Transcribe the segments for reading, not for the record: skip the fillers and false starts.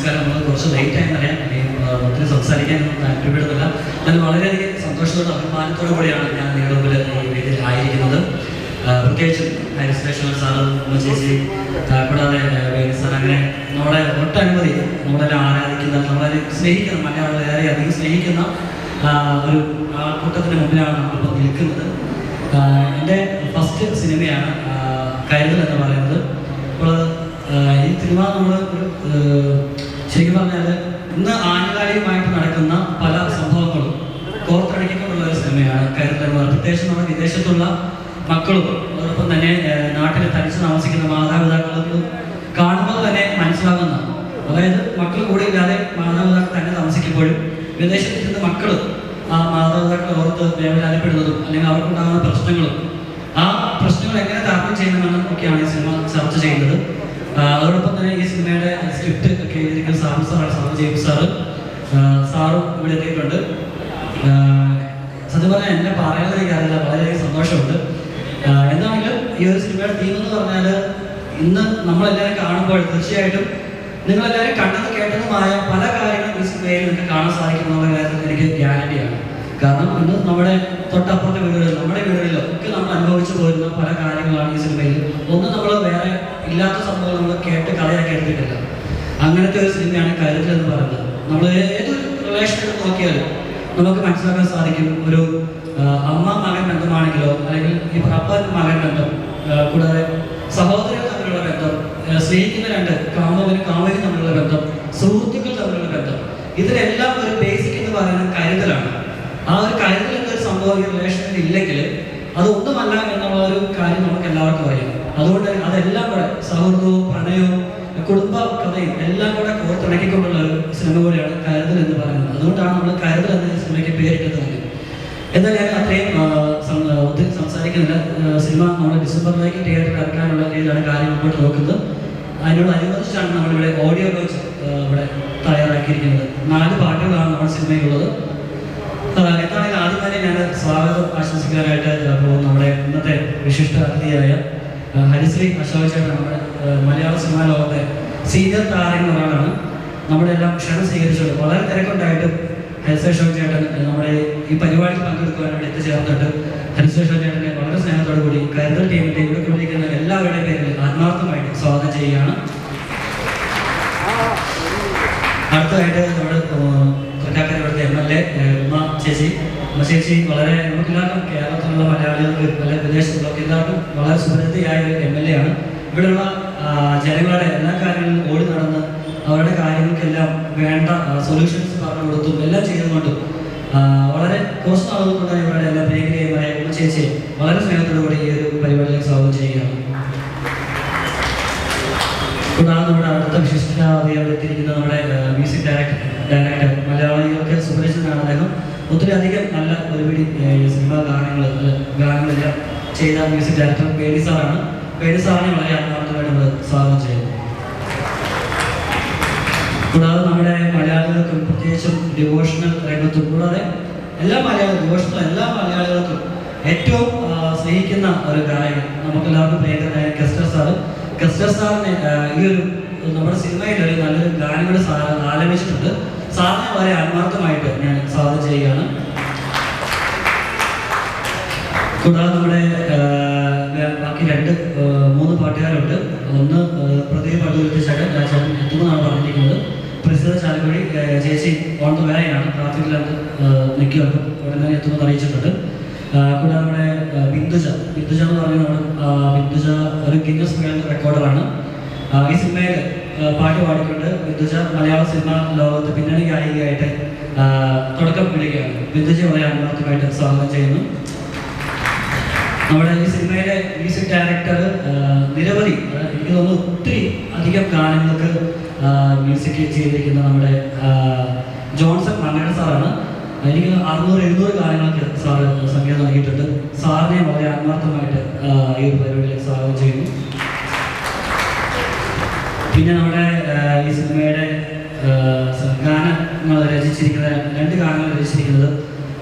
നമസ്കാരം. നമ്മൾ കുറച്ച് ലേറ്റായി അറിയാം, ഒത്തിരി സംസാരിക്കാൻ താല്പര്യപ്പെടുന്നില്ല. എന്നാൽ വളരെയധികം സന്തോഷത്തോടും അഭിമാനത്തോടു കൂടിയാണ് ഞാൻ നിങ്ങളുടെ മുമ്പിൽ ഈ വേദിയിൽ ആയിരിക്കുന്നത്. പ്രത്യേകിച്ചും ഹരിശ്രേഷ്ഠ സാറ്, ചേച്ചി, കൂടാതെ സാർ, അങ്ങനെ നമ്മളെ ഒട്ടനവധി നമ്മളെല്ലാം ആരാധിക്കുന്ന, നമ്മളെ സ്നേഹിക്കുന്ന, മലയാളം ഏറെ അധികം സ്നേഹിക്കുന്ന ഒരു കൂട്ടത്തിന് മുമ്പിലാണ് നമ്മളിപ്പോൾ നിൽക്കുന്നത്. എൻ്റെ ഫസ്റ്റ് സിനിമയാണ് കരുതൽ എന്ന് പറയുന്നത്. അപ്പോൾ ഈ സിനിമ നമ്മൾ ശരിക്കും പറഞ്ഞാൽ ഇന്ന് ആനുകാലികമായിട്ട് നടക്കുന്ന പല സംഭവങ്ങളും കോർത്തിണക്കിക്കൊണ്ടുള്ള ഒരു സിനിമയാണ് കരുതൽ എന്ന് പറയുന്നത്. പ്രത്യേകിച്ച് നമ്മുടെ വിദേശത്തുള്ള മക്കളും അതോടൊപ്പം തന്നെ നാട്ടിൽ തനിച്ച് താമസിക്കുന്ന മാതാപിതാക്കൾക്കും കാണുമ്പോൾ തന്നെ മനസ്സിലാകുന്ന, അതായത് മക്കൾ കൂടെ ഇല്ലാതെ മാതാപിതാക്കൾ തന്നെ താമസിക്കുമ്പോഴും വിദേശത്ത് നിന്ന് മക്കൾ ആ മാതാപിതാക്കൾ ഓർത്ത് വേവലാതിപ്പെടുന്നതും അല്ലെങ്കിൽ അവർക്കുണ്ടാകുന്ന പ്രശ്നങ്ങളും ആ പ്രശ്നങ്ങൾ എങ്ങനെ തരണം ചെയ്യണമെന്നും ഒക്കെയാണ് ഈ സിനിമ ചർച്ച ചെയ്യുന്നത്. അതോടൊപ്പം തന്നെ ഈ സിനിമയുടെ സ്ക്രിപ്റ്റ് ഒക്കെ എഴുതിയിരിക്കുന്ന സാറ് ജെയിംസ് സാറും ഇവിടെ എത്തിയിട്ടുണ്ട്. സത്യം പറഞ്ഞാൽ എന്നെ പറയാതെ എനിക്കറിയില്ല, വളരെയധികം സന്തോഷമുണ്ട്. എന്താണെങ്കിലും ഈ ഒരു സിനിമയുടെ തീം എന്ന് പറഞ്ഞാൽ ഇന്ന് നമ്മളെല്ലാവരും കാണുമ്പോൾ തീർച്ചയായിട്ടും നിങ്ങളെല്ലാവരും കണ്ടതും കേട്ടതുമായ പല കാര്യങ്ങളും ഈ സിനിമയിൽ നിങ്ങൾക്ക് കാണാൻ സാധിക്കുമെന്നുള്ള കാര്യത്തിൽ എനിക്ക് ഗ്യാരണ്ടിയാണ്. കാരണം ഇന്ന് നമ്മുടെ തൊട്ടപ്പുറത്തെ വീടുകളിൽ, നമ്മുടെ വീടുകളിലോ ഒക്കെ നമ്മൾ അനുഭവിച്ചു പോരുന്ന പല കാര്യങ്ങളാണ് ഈ സിനിമയിൽ. ഒന്നും നമ്മൾ വേറെ ഇല്ലാത്ത സംഭവം നമ്മൾ കേട്ട് കളയാക്കി എടുത്തിട്ടില്ല. അങ്ങനത്തെ ഒരു സിനിമയാണ് കരുതൽ എന്ന് പറയുന്നത്. നമ്മൾ ഏതൊരു റിലേഷൻ നോക്കിയാലും നമുക്ക് മനസ്സിലാക്കാൻ സാധിക്കും. ഒരു അമ്മ മകൻ ബന്ധമാണെങ്കിലോ, അല്ലെങ്കിൽ ഈ അപ്പൻ മകൻ ബന്ധം, കൂടാതെ സഹോദരങ്ങൾ തമ്മിലുള്ള ബന്ധം, സ്നേഹിക്കുന്ന രണ്ട് കാമുകനും കാമുകനും തമ്മിലുള്ള ബന്ധം, സുഹൃത്തുക്കൾ തമ്മിലുള്ള ബന്ധം, ഇതിലെല്ലാം ഒരു ബേസിക് എന്ന് പറയുന്നത് കരുതലാണ്. ആ ഒരു കരുതൽ എന്നൊരു സംഭവം ഈ റിലേഷനിൽ ഇല്ലെങ്കിൽ അതൊന്നുമല്ല എന്നുള്ള ഒരു കാര്യം നമുക്ക് എല്ലാവർക്കും അറിയാം. അതുകൊണ്ട് അതെല്ലാം കൂടെ സൗഹൃദവും പ്രണയവും കുടുംബ കഥയും എല്ലാം കൂടെ കോർത്തിണക്കിക്കൊണ്ടുള്ള ഒരു സിനിമ കൂടെയാണ് കരുതൽ എന്ന് പറയുന്നത്. അതുകൊണ്ടാണ് നമ്മൾ കരുതൽ എന്ന സിനിമയ്ക്ക് പേരിട്ടത് തന്നെ. എന്നാൽ ഞാൻ അത്രയും ഒത്തിരി സംസാരിക്കുന്നില്ല. സിനിമ നമ്മൾ ഡിസംബറിലേക്ക് തിയേറ്ററിൽ ഇറക്കാനുള്ള രീതിയിലാണ് കാര്യം മുമ്പോട്ട് നോക്കുന്നത്. അതിനോടനുബന്ധിച്ചാണ് നമ്മളിവിടെ ഓഡിയോ ലോഞ്ച് ഇവിടെ തയ്യാറാക്കിയിരിക്കുന്നത്. 4 പാട്ടുകളാണ് നമ്മുടെ സിനിമയിലുള്ളത്. എന്താണെങ്കിൽ ആദ്യം തന്നെ ഞാൻ സ്വാഗതം ആശംസിക്കാനായിട്ട് പോകുന്ന നമ്മുടെ ഇന്നത്തെ വിശിഷ്ട അതിഥിയായ ഹരിശ്രീ അശോക് ചേട്ടൻ, നമ്മുടെ മലയാള സിനിമാ ലോകത്തെ സീനിയർ താരം ഒരാളാണ്. നമ്മുടെ എല്ലാം ക്ഷണം സ്വീകരിച്ചത് വളരെ തിരക്കുണ്ടായിട്ടും ഹരിശ്രീ അശോക് ചേട്ടൻ നമ്മുടെ ഈ പരിപാടിയിൽ പങ്കെടുക്കുവാൻ വേണ്ടി എത്തിച്ചേർന്നിട്ട് ഹരിശ്രീ അശോക് ചേട്ടനെ വളരെ സ്നേഹത്തോടു കൂടി കരുതൽ ടീമിന്റെ ഇവിടെ കൊണ്ടിരിക്കുന്ന എല്ലാവരുടെയും പേരിൽ ആത്മാർത്ഥമായിട്ട് സ്വാഗതം ചെയ്യുകയാണ്. അടുത്തതായിട്ട് നമ്മുടെ തൃക്കാക്കരയുടെ MLA ഉമ്മ ചേച്ചി വളരെ നമുക്കെല്ലാവർക്കും കേരളത്തിലുള്ള മലയാളികൾക്ക് പല വിദേശത്തുള്ളവർക്ക് എല്ലാവർക്കും വളരെ സുപരിചിതയായ ഒരു MLA ആണ്. ഇവിടെയുള്ള ജനങ്ങളുടെ എല്ലാ കാര്യങ്ങളിലും ഓടി നടന്ന് അവരുടെ കാര്യങ്ങൾക്കെല്ലാം വേണ്ട സൊല്യൂഷൻസ് പറഞ്ഞു കൊടുത്തും എല്ലാം ചെയ്തുകൊണ്ടും വളരെ കുറച്ച് നാളുകൊണ്ട് തന്നെ ഇവരുടെ എല്ലാ പ്രിയങ്കരയുമായ ഉമ്മ ചേച്ചിയെ വളരെ സ്നേഹത്തോടുകൂടി ഈ ഒരു പരിപാടിയിലേക്ക് സ്വാഗതം ചെയ്യുകയാണ്. കൂടാതെ നമ്മുടെ അടുത്ത വിശിഷ്ടതയോടെ എത്തിയിരിക്കുന്ന നമ്മുടെ മ്യൂസിക് ഡയറക്ടർ മലയാളികൾക്ക് സുപരിചിതനാണ് അദ്ദേഹം. ഒത്തിരി അധികം നല്ല ഒരുപിടി സിനിമാ ഗാനങ്ങളെല്ലാം ചെയ്ത മ്യൂസിക് ഡയറക്ടർ പേടി സാറാണ്. പേടി സാറിനെ വളരെ ആത്മാർത്ഥമായിട്ട് നമ്മൾ സ്വാഗതം ചെയ്യുന്നു. കൂടാതെ നമ്മുടെ മലയാളികൾക്കും പ്രത്യേകിച്ചും ഡിവോഷണൽ രംഗത്തും കൂടാതെ എല്ലാ മലയാളികൾക്കും ഏറ്റവും സ്നേഹിക്കുന്ന ഒരു ഗായകൻ നമുക്കെല്ലാവർക്കും പ്രിയങ്കരനായ കസ്റ്റർ സാറിനെ ഈ ഒരു നമ്മുടെ സിനിമയിൽ ഒരു നല്ലൊരു ഗാനങ്ങൾ ആലപിച്ചിട്ടുണ്ട്. സാറിനെ വളരെ ആത്മാർത്ഥമായിട്ട് ഞാൻ സ്വാഗതം ചെയ്യുകയാണ്. കൂടാതെ നമ്മുടെ ബാക്കി 2-3 പാട്ടുകാരുണ്ട്. ഒന്ന് പ്രദീപ് പള്ളുരുത്തി ചേട്ടൻ എത്തുമെന്നാണ് പറഞ്ഞിരിക്കുന്നത്. പ്രസിദ്ധ ചാലക്കുടി ചേച്ചി ഓൺ ദ വേയാണ്, ട്രാഫിക്കിലത് നിൽക്കുകയാണ്, ഉടനെ എത്തുമെന്ന് അറിയിച്ചിട്ടുണ്ട്. കൂടാതെ നമ്മുടെ ബിന്ദുജ എന്ന് പറയുന്നത് ബിന്ദുജ ഒരു ഗിന്നസ് വേൾഡ് റെക്കോർഡറാണ്. ഈ സിനിമയിൽ പാട്ട് പാടിക്കൊണ്ട് ബിന്ദുജ മലയാള സിനിമ ലോകത്ത് പിന്നണി ഗായികയായിട്ട് തുടക്കം പിടിക്കുകയാണ്. ബിന്ദുജ വളരെ ആത്മാർത്ഥമായിട്ട് സ്വാഗതം ചെയ്യുന്നു. നമ്മുടെ ഈ സിനിമയിലെ മ്യൂസിക് ഡയറക്ടർ നിരവധി, എനിക്ക് തോന്നുന്നു ഒത്തിരി അധികം ഗാനങ്ങൾക്ക് മ്യൂസിക് ചെയ്തിരിക്കുന്ന നമ്മുടെ ജോൺസൺ മങ്ങേട സാറാണ്. എനിക്ക് 600-700 ഗാനങ്ങൾക്ക് സാറ് സംഗീതം നൽകിയിട്ടുണ്ട്. സാറിനെ വളരെ ആത്മാർത്ഥമായിട്ട് ഈ ഒരു പരിപാടിയിലേക്ക് സ്വാഗതം ചെയ്യുന്നു. പിന്നെ നമ്മുടെ ഈ സിനിമയുടെ ഗാനങ്ങൾ രചിച്ചിരിക്കുന്ന 2 ഗാനങ്ങൾ രചിച്ചിരിക്കുന്നത്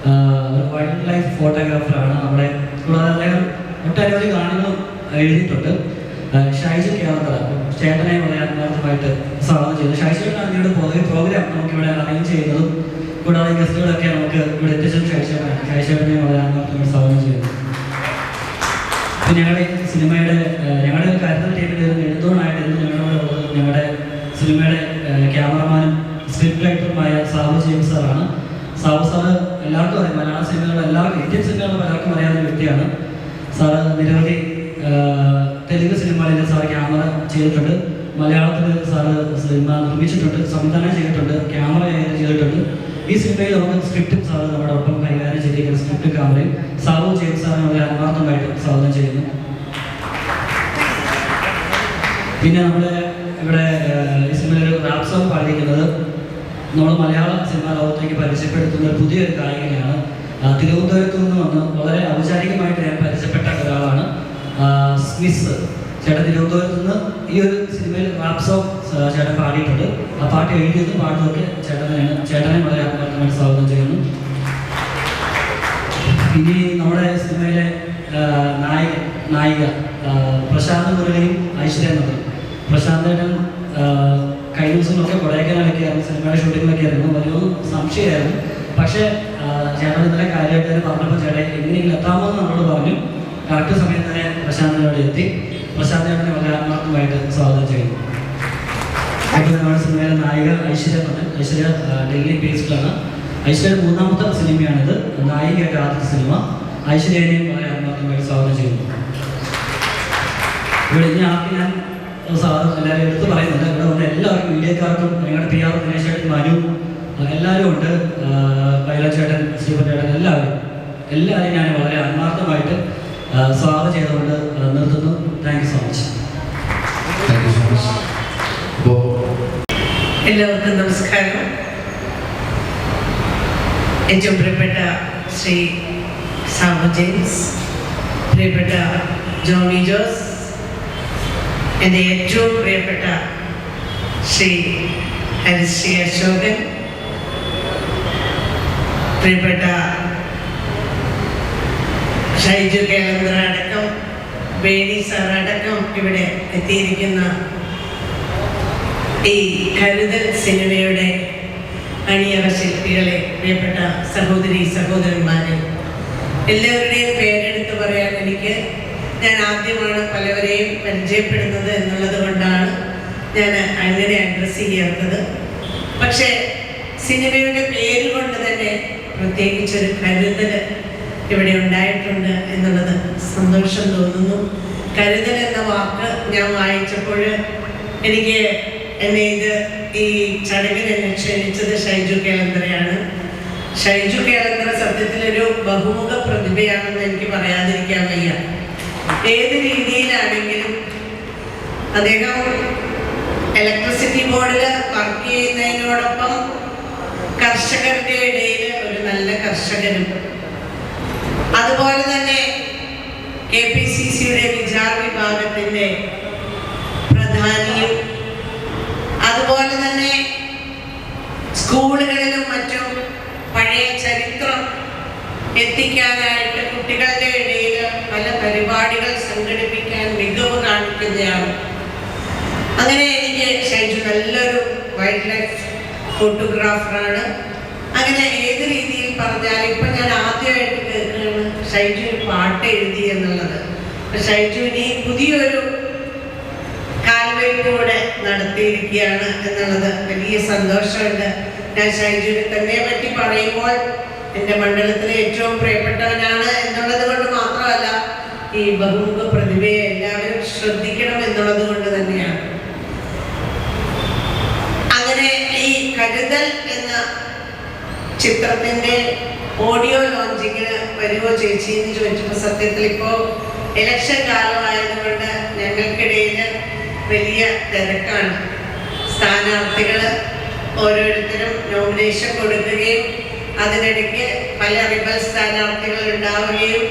ഒരു വൈൽഡ് ലൈഫ് ഫോട്ടോഗ്രാഫറാണ് നമ്മുടെ. കൂടാതെ അദ്ദേഹം ഒട്ടനവധി ഗാനങ്ങളും എഴുതിയിട്ടുണ്ട്. ഷൈജു കേരളത്തല ചേട്ടനെ വളരെ ആത്മാർത്ഥമായിട്ട് സ്വാഗതം ചെയ്യുന്നത്. ഷൈജുവിനാണ് ഇവിടെ പ്രോഗ്രാം നമുക്കിവിടെ അറേഞ്ച് ചെയ്യുന്നതും കൂടാതെ ഗസ്റ്റുകളൊക്കെ നമുക്ക് ഇവിടെ എത്തിച്ചതും ഷൈജുവിനെ വളരെ ആത്മാർത്ഥമായി സ്വാഗതം ചെയ്യുന്നു. പിന്നെ ഞങ്ങളുടെ സിനിമയുടെ ഞങ്ങളുടെ കരുതൽ ടീമിൽ എഴുതുവാനായിട്ട് ഞങ്ങളുടെ സിനിമയുടെ ക്യാമറമാനും സ്ക്രിപ്റ്റ് റൈറ്ററുമായ സാബു ജെയിംസ് സാറാണ്. സാബു സാറ് എല്ലാവർക്കും അറിയാം, മലയാള സിനിമകൾ എല്ലാവർക്കും ഇന്ത്യൻ സിനിമകൾ പലർക്കും അറിയാവുന്ന വ്യക്തിയാണ്. സാറ് നിരവധി തെലുങ്ക് സിനിമകളിൽ സാറ് ക്യാമറ ചെയ്തിട്ടുണ്ട്, മലയാളത്തിൽ സാറ് സിനിമ നിർമ്മിച്ചിട്ടുണ്ട്, സംവിധാനം ചെയ്തിട്ടുണ്ട്, ക്യാമറ ചെയ്തിട്ടുണ്ട്. ഈ സിനിമയിൽ നമുക്ക് സ്ക്രിപ്റ്റും സാറ് നമ്മുടെ ഒപ്പം കൈകാര്യം ചെയ്തിരിക്കുന്ന സ്ക്രിപ്റ്റ് ക്യാമറയും സാബു ജെയിംസ് സാറിനെ വളരെ ആത്മാർത്ഥമായിട്ട് സ്വാഗതം ചെയ്യുന്നു. പിന്നെ നമ്മുടെ ഇവിടെ ഈ സിനിമയിൽ ഒരു റാപ്പ് സോങ് പാടിയിരിക്കുന്നത് നമ്മൾ മലയാള സിനിമാ ലോകത്തേക്ക് പരിചയപ്പെടുത്തുന്ന ഒരു പുതിയൊരു ഗായകനെയാണ്. തിരുവനന്തപുരത്ത് നിന്ന് വന്ന് വളരെ ഔപചാരികമായിട്ട് ഞാൻ പരിചയപ്പെട്ട ഒരാളാണ് സ്മിസ് ചേട്ടൻ. തിരുവനന്തപുരത്ത് നിന്ന് ഈ ഒരു സിനിമയിൽ റാപ്പ് സോങ് ചേട്ടൻ പാടിയിട്ടുണ്ട്. ആ പാട്ട് എഴുതിയതും പാടുന്നതൊക്കെ ചേട്ടനെ വളരെ ആത്മാർത്ഥമായിട്ട് സ്വാഗതം ചെയ്യുന്നു. ഇനി നമ്മുടെ സിനിമയിലെ നായിക പ്രശാന്ത് മുരളിയും ഐശ്വര്യ നഗറും. പ്രശാന്ത് ചേട്ടൻ കഴിഞ്ഞ ദിവസങ്ങളൊക്കെ കൊടൈക്കനാലൊക്കെ ആയിരുന്നു, സിനിമയുടെ ഷൂട്ടിങ്ങിലൊക്കെ ആയിരുന്നു. വലിയൊരു സംശയമായിരുന്നു. പക്ഷേ ചേട്ടൻ ഇന്നലെ കാര്യമായിട്ട് തന്നെ പറഞ്ഞപ്പോൾ ചേട്ടൻ എങ്ങനെയെങ്കിലും എത്താമെന്ന് നമ്മളോട് പറഞ്ഞു. കറക്റ്റ് സമയത്ത് തന്നെ പ്രശാന്തിനോട് എത്തി. പ്രശാന്ത് ചേട്ടനെ വളരെ ആത്മാർത്ഥമായിട്ട് സ്വാഗതം ചെയ്യുന്നു. അപ്പോൾ നമ്മുടെ സിനിമയിലെ നായിക ഐശ്വര്യ ഡൽഹി ബേസ്ഡിലാണ്. ഐശ്വര്യ മൂന്നാമത്തെ സിനിമയാണിത്, നായികയായിട്ട് ആദ്യത്തെ സിനിമ. ഐശ്വര്യനെയും വളരെ ആത്മാർത്ഥമായിട്ട് സ്വാഗതം ചെയ്യുന്നു. ഇവിടെ ഇനി ആർക്ക് ഞാൻ എല്ലാവരും എടുത്ത് പറയുന്നുണ്ട്. ഇവിടെ വന്ന എല്ലാവർക്കും, മീഡിയക്കാർക്കും, ഞങ്ങളുടെ PR ദിനേശ് ചേട്ടൻ, മനു, എല്ലാവരും ഉണ്ട്, പൈലച്ചേട്ടൻ, ശ്രീപൻ ചേട്ടൻ, എല്ലാവരെയും ഞാൻ വളരെ ആത്മാർത്ഥമായിട്ട് സ്വാഗതം ചെയ്തുകൊണ്ട് നിർത്തുന്നു. Thank you so much. എല്ലാവർക്കും നമസ്കാരം. ഏറ്റവും പ്രിയപ്പെട്ട ശ്രീ സാബു ജെയിംസ്, പ്രിയപ്പെട്ട ജോണി ജോസ്, എൻ്റെ ഏറ്റവും പ്രിയപ്പെട്ട ശ്രീ ഹരിശ്രീ അശോകൻ, പ്രിയപ്പെട്ട ഷൈജു കേളന്ദ്ര അടക്കം, വേണി സാർ അടക്കം ഇവിടെ എത്തിയിരിക്കുന്ന ഈ കരുതൽ സിനിമയുടെ അണിയറ ശില്പികളെ, പ്രിയപ്പെട്ട സഹോദരി സഹോദരന്മാരെ, എല്ലാവരുടെയും പേരെടുത്ത് പറയാൻ ഞാൻ ആദ്യമാണ് പലവരെയും പരിചയപ്പെടുന്നത് എന്നുള്ളത് കൊണ്ടാണ് ഞാൻ അങ്ങനെ അഡ്രസ്സ് ചെയ്യാത്തത്. പക്ഷേ സിനിമയുടെ പേര് കൊണ്ട് തന്നെ പ്രത്യേകിച്ചൊരു കരുതൽ ഇവിടെ ഉണ്ടായിട്ടുണ്ട് എന്നുള്ളത് സന്തോഷം തോന്നുന്നു. കരുതൽ എന്ന വാക്ക് ഞാൻ വായിച്ചപ്പോൾ എന്നെ ഈ ചടങ്ങിനെ ക്ഷണിച്ചത് ഷൈജു കേളന്ദ്രയാണ്. ഷൈജു കേളന്ദ്ര സത്യത്തിലൊരു ബഹുമുഖ പ്രതിഭയാണെന്ന് എനിക്ക് പറയാതിരിക്കാൻ വയ്യ. ഏത് രീതിയിലാണെങ്കിലും അദ്ദേഹം ഇലക്ട്രിസിറ്റി ബോർഡിൽ വർക്ക് ചെയ്യുന്നതിനോടൊപ്പം കർഷകരുടെ ഇടയിൽ ഒരു നല്ല കർഷകനും, അതുപോലെ തന്നെ KPCCയുടെ വിചാർ വിഭാഗത്തിൻ്റെ പ്രധാനിയും, അതുപോലെ തന്നെ സ്കൂളുകളിലും മറ്റും പഴയ ചരിത്രം എത്തിക്കാനായിട്ട് കുട്ടികളുടെ ഇടയിൽ പല പരിപാടികൾ സംഘടിപ്പിക്കാൻ മികവ് കാണിക്കുന്നതാണ്. അങ്ങനെ എനിക്ക് ഷൈജു നല്ലൊരു വൈൽഡ് ലൈഫ് ഫോട്ടോഗ്രാഫറാണ്. അങ്ങനെ ഏത് രീതിയിൽ പറഞ്ഞാലും ഇപ്പം ഞാൻ ആദ്യമായിട്ട് കേൾക്കുകയാണ് ഷൈജു ഒരു പാട്ട് എഴുതി എന്നുള്ളത്. ഷൈജുവിന് പുതിയൊരു കാൽവയ്പൂടെ നടത്തിയിരിക്കുകയാണ് എന്നുള്ളത് വലിയ സന്തോഷമുണ്ട്. ഞാൻ ഷൈജുവിനെ തന്നെ പറ്റി പറയുമ്പോൾ എൻ്റെ മണ്ഡലത്തിലെ ഏറ്റവും പ്രിയപ്പെട്ടവനാണ് എന്നുള്ളത് കൊണ്ട് മാത്രമല്ല, ഈ ബഹുമുഖ പ്രതിഭയെ എല്ലാവരും ശ്രദ്ധിക്കണം എന്നുള്ളത് കൊണ്ട് തന്നെയാണ്. അങ്ങനെ ഈ കരുതൽ എന്ന ചിത്രത്തിൻ്റെ ഓഡിയോ ലോഞ്ചിങ്ങിന് വരുമോ ചേച്ചി എന്ന് ചോദിച്ചപ്പോൾ സത്യത്തിൽ ഇപ്പോൾ ഇലക്ഷൻ കാലമായതുകൊണ്ട് ഞങ്ങൾക്കിടയിൽ വലിയ തിരക്കാണ്. സ്ഥാനാർത്ഥികൾ ഓരോരുത്തരും നോമിനേഷൻ കൊടുക്കുകയും അതിനിടയ്ക്ക് പല റിബൽ സ്ഥാനാർത്ഥികൾ ഉണ്ടാവുകയും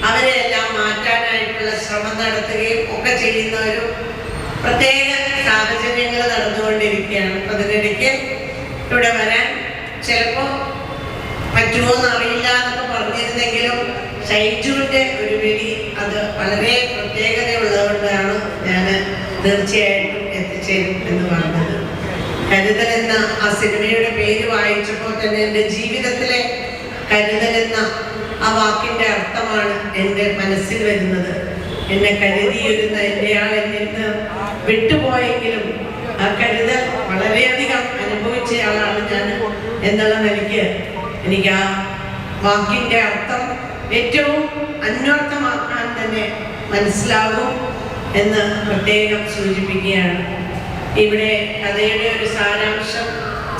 അവരെല്ലാം മാറ്റാനായിട്ടുള്ള ശ്രമം നടത്തുകയും ഒക്കെ ചെയ്യുന്ന ഒരു പ്രത്യേക സാഹചര്യങ്ങൾ നടന്നുകൊണ്ടിരിക്കുകയാണ്. അതിനിടയ്ക്ക് ഇവിടെ വരാൻ ചിലപ്പോൾ പറ്റുമോ എന്നറിയില്ല എന്നൊക്കെ പറഞ്ഞിരുന്നെങ്കിലും ഷൈജുവിൻ്റെ ഒരു വിളി അത് വളരെ പ്രത്യേകതയുള്ളതുകൊണ്ടാണ് ഞാൻ തീർച്ചയായിട്ടും എത്തിച്ചേരും എന്ന് പറഞ്ഞത്. കരുതൽ എന്ന ആ സിനിമയുടെ പേര് വായിച്ചപ്പോൾ തന്നെ എൻ്റെ ജീവിതത്തിലെ കരുതൽ എന്ന ആ വാക്കിൻ്റെ അർത്ഥമാണ് എൻ്റെ മനസ്സിൽ വരുന്നത്. എന്നെ കരുതിയിരുന്ന എൻ്റെ ആൾ എന്നിൽ നിന്ന് വിട്ടുപോയെങ്കിലും ആ കരുതൽ വളരെയധികം അനുഭവിച്ചയാളാണ് ഞാൻ എന്നുള്ള നിലയ്ക്ക് എനിക്ക് ആ വാക്കിൻ്റെ അർത്ഥം ഏറ്റവും അന്വർത്ഥമാക്കാൻ തന്നെ മനസ്സിലാകും എന്ന് പ്രത്യേകം സൂചിപ്പിക്കുകയാണ്. ഇവിടെ കഥയുടെ ഒരു സാരാംശം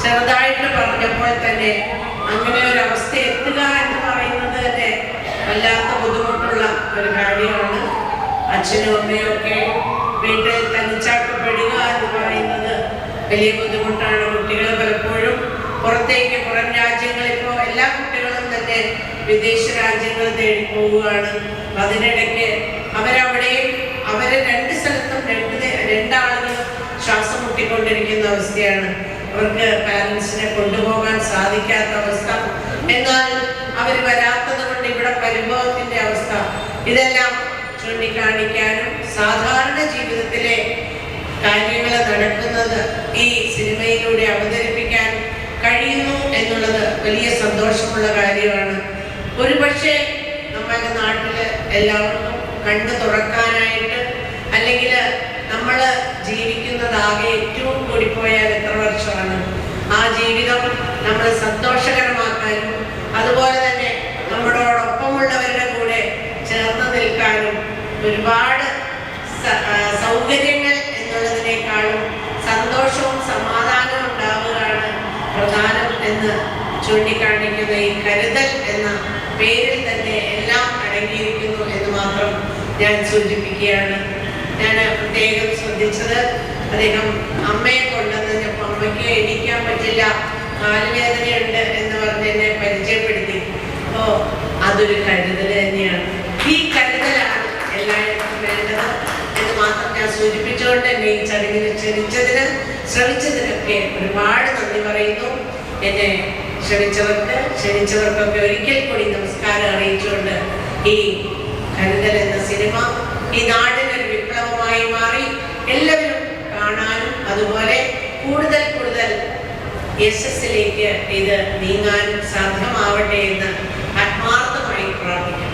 ചെറുതായിട്ട് പറഞ്ഞപ്പോൾ തന്നെ അങ്ങനെ ഒരു അവസ്ഥ എത്തുക എന്ന് പറയുന്നത് തന്നെ വല്ലാത്ത ബുദ്ധിമുട്ടുള്ള ഒരു കാര്യമാണ്. അച്ഛനും അമ്മയും ഒക്കെ വീട്ടിൽ തനിച്ചാക്കപ്പെടുക എന്ന് പറയുന്നത് വലിയ ബുദ്ധിമുട്ടാണ്. കുട്ടികൾ പലപ്പോഴും പുറത്തേക്ക് പുറം രാജ്യങ്ങളിൽ ഇപ്പോൾ എല്ലാ കുട്ടികളും തന്നെ വിദേശ രാജ്യങ്ങൾ തേടി പോവുകയാണ്. അതിനിടയ്ക്ക് അവരവിടെയും അവരെ രണ്ട് സ്ഥലത്തും രണ്ടാളുകൾ ശ്വാസം മുട്ടിക്കൊണ്ടിരിക്കുന്ന അവസ്ഥയാണ്. അവർക്ക് പാരൻസിനെ കൊണ്ടുപോകാൻ സാധിക്കാത്ത അവസ്ഥ, എന്നാൽ അവർ വരാത്തത് കൊണ്ട് ഇവിടെ പരിഭവത്തിന്റെ അവസ്ഥ, ഇതെല്ലാം ചൂണ്ടിക്കാണിക്കാനും സാധാരണ ജീവിതത്തിലെ കാര്യങ്ങൾ നടക്കുന്നത് ഈ സിനിമയിലൂടെ അവതരിപ്പിക്കാൻ കഴിയുന്നു എന്നുള്ളത് വലിയ സന്തോഷമുള്ള കാര്യമാണ്. ഒരുപക്ഷെ നമ്മുടെ നാട്ടിൽ എല്ലാവർക്കും കണ്ണു തുറക്കാനായിട്ട്, അല്ലെങ്കിൽ നമ്മൾ ജീവിക്കുന്നതാകെ ഏറ്റവും കൂടിപ്പോയാൽ എത്ര വർഷമാണ്, ആ ജീവിതം നമ്മൾ സന്തോഷകരമാക്കാനും അതുപോലെ തന്നെ നമ്മളോടൊപ്പമുള്ളവരുടെ കൂടെ ചേർന്ന് നിൽക്കാനും ഒരുപാട് സൗകര്യങ്ങൾ എന്നുള്ളതിനേക്കാളും സന്തോഷവും സമാധാനവും ഉണ്ടാവുകയാണ് പ്രധാനം എന്ന് ചൂണ്ടിക്കാണിക്കുന്ന ഈ കരുതൽ എന്ന പേരിൽ തന്നെ എല്ലാം അടങ്ങിയിരിക്കുന്നു എന്ന് മാത്രം ഞാൻ സൂചിപ്പിക്കുകയാണ്. ഞാൻ പ്രത്യേകം ശ്രദ്ധിച്ചത്, അദ്ദേഹം അമ്മയെ കൊണ്ടുവന്നപ്പോൾ അമ്മയ്ക്ക് എണീക്കാൻ പറ്റില്ല, കാലുവേദനയുണ്ട് എന്ന് പറഞ്ഞ് എന്നെ പരിചയപ്പെടുത്തി. അപ്പോൾ അതൊരു കരുതൽ തന്നെയാണ്. ഈ കരുതലാണ് എല്ലായിടത്തും വേണ്ടത് എന്ന് മാത്രം ഞാൻ സൂചിപ്പിച്ചുകൊണ്ട് എന്നെ ഈ ചടങ്ങിന് ശ്രമിച്ചതിനൊക്കെ ഒരുപാട് നന്ദി പറയുന്നു. എന്നെ ക്ഷണിച്ചവർക്കൊക്കെ ഒരിക്കൽ കൂടി നമസ്കാരം അറിയിച്ചുകൊണ്ട് ഈ കരുതൽ എന്ന സിനിമ ഈ നാടിനൊരു വിപ്ലവമായി മാറി എല്ലാവരും കാണാനും അതുപോലെ കൂടുതൽ യശസ്സിലേക്ക് ഇത് നീങ്ങാനും സാധ്യമാവട്ടെ എന്ന് ആത്മാർത്ഥമായി പ്രാർത്ഥിക്കുന്നു.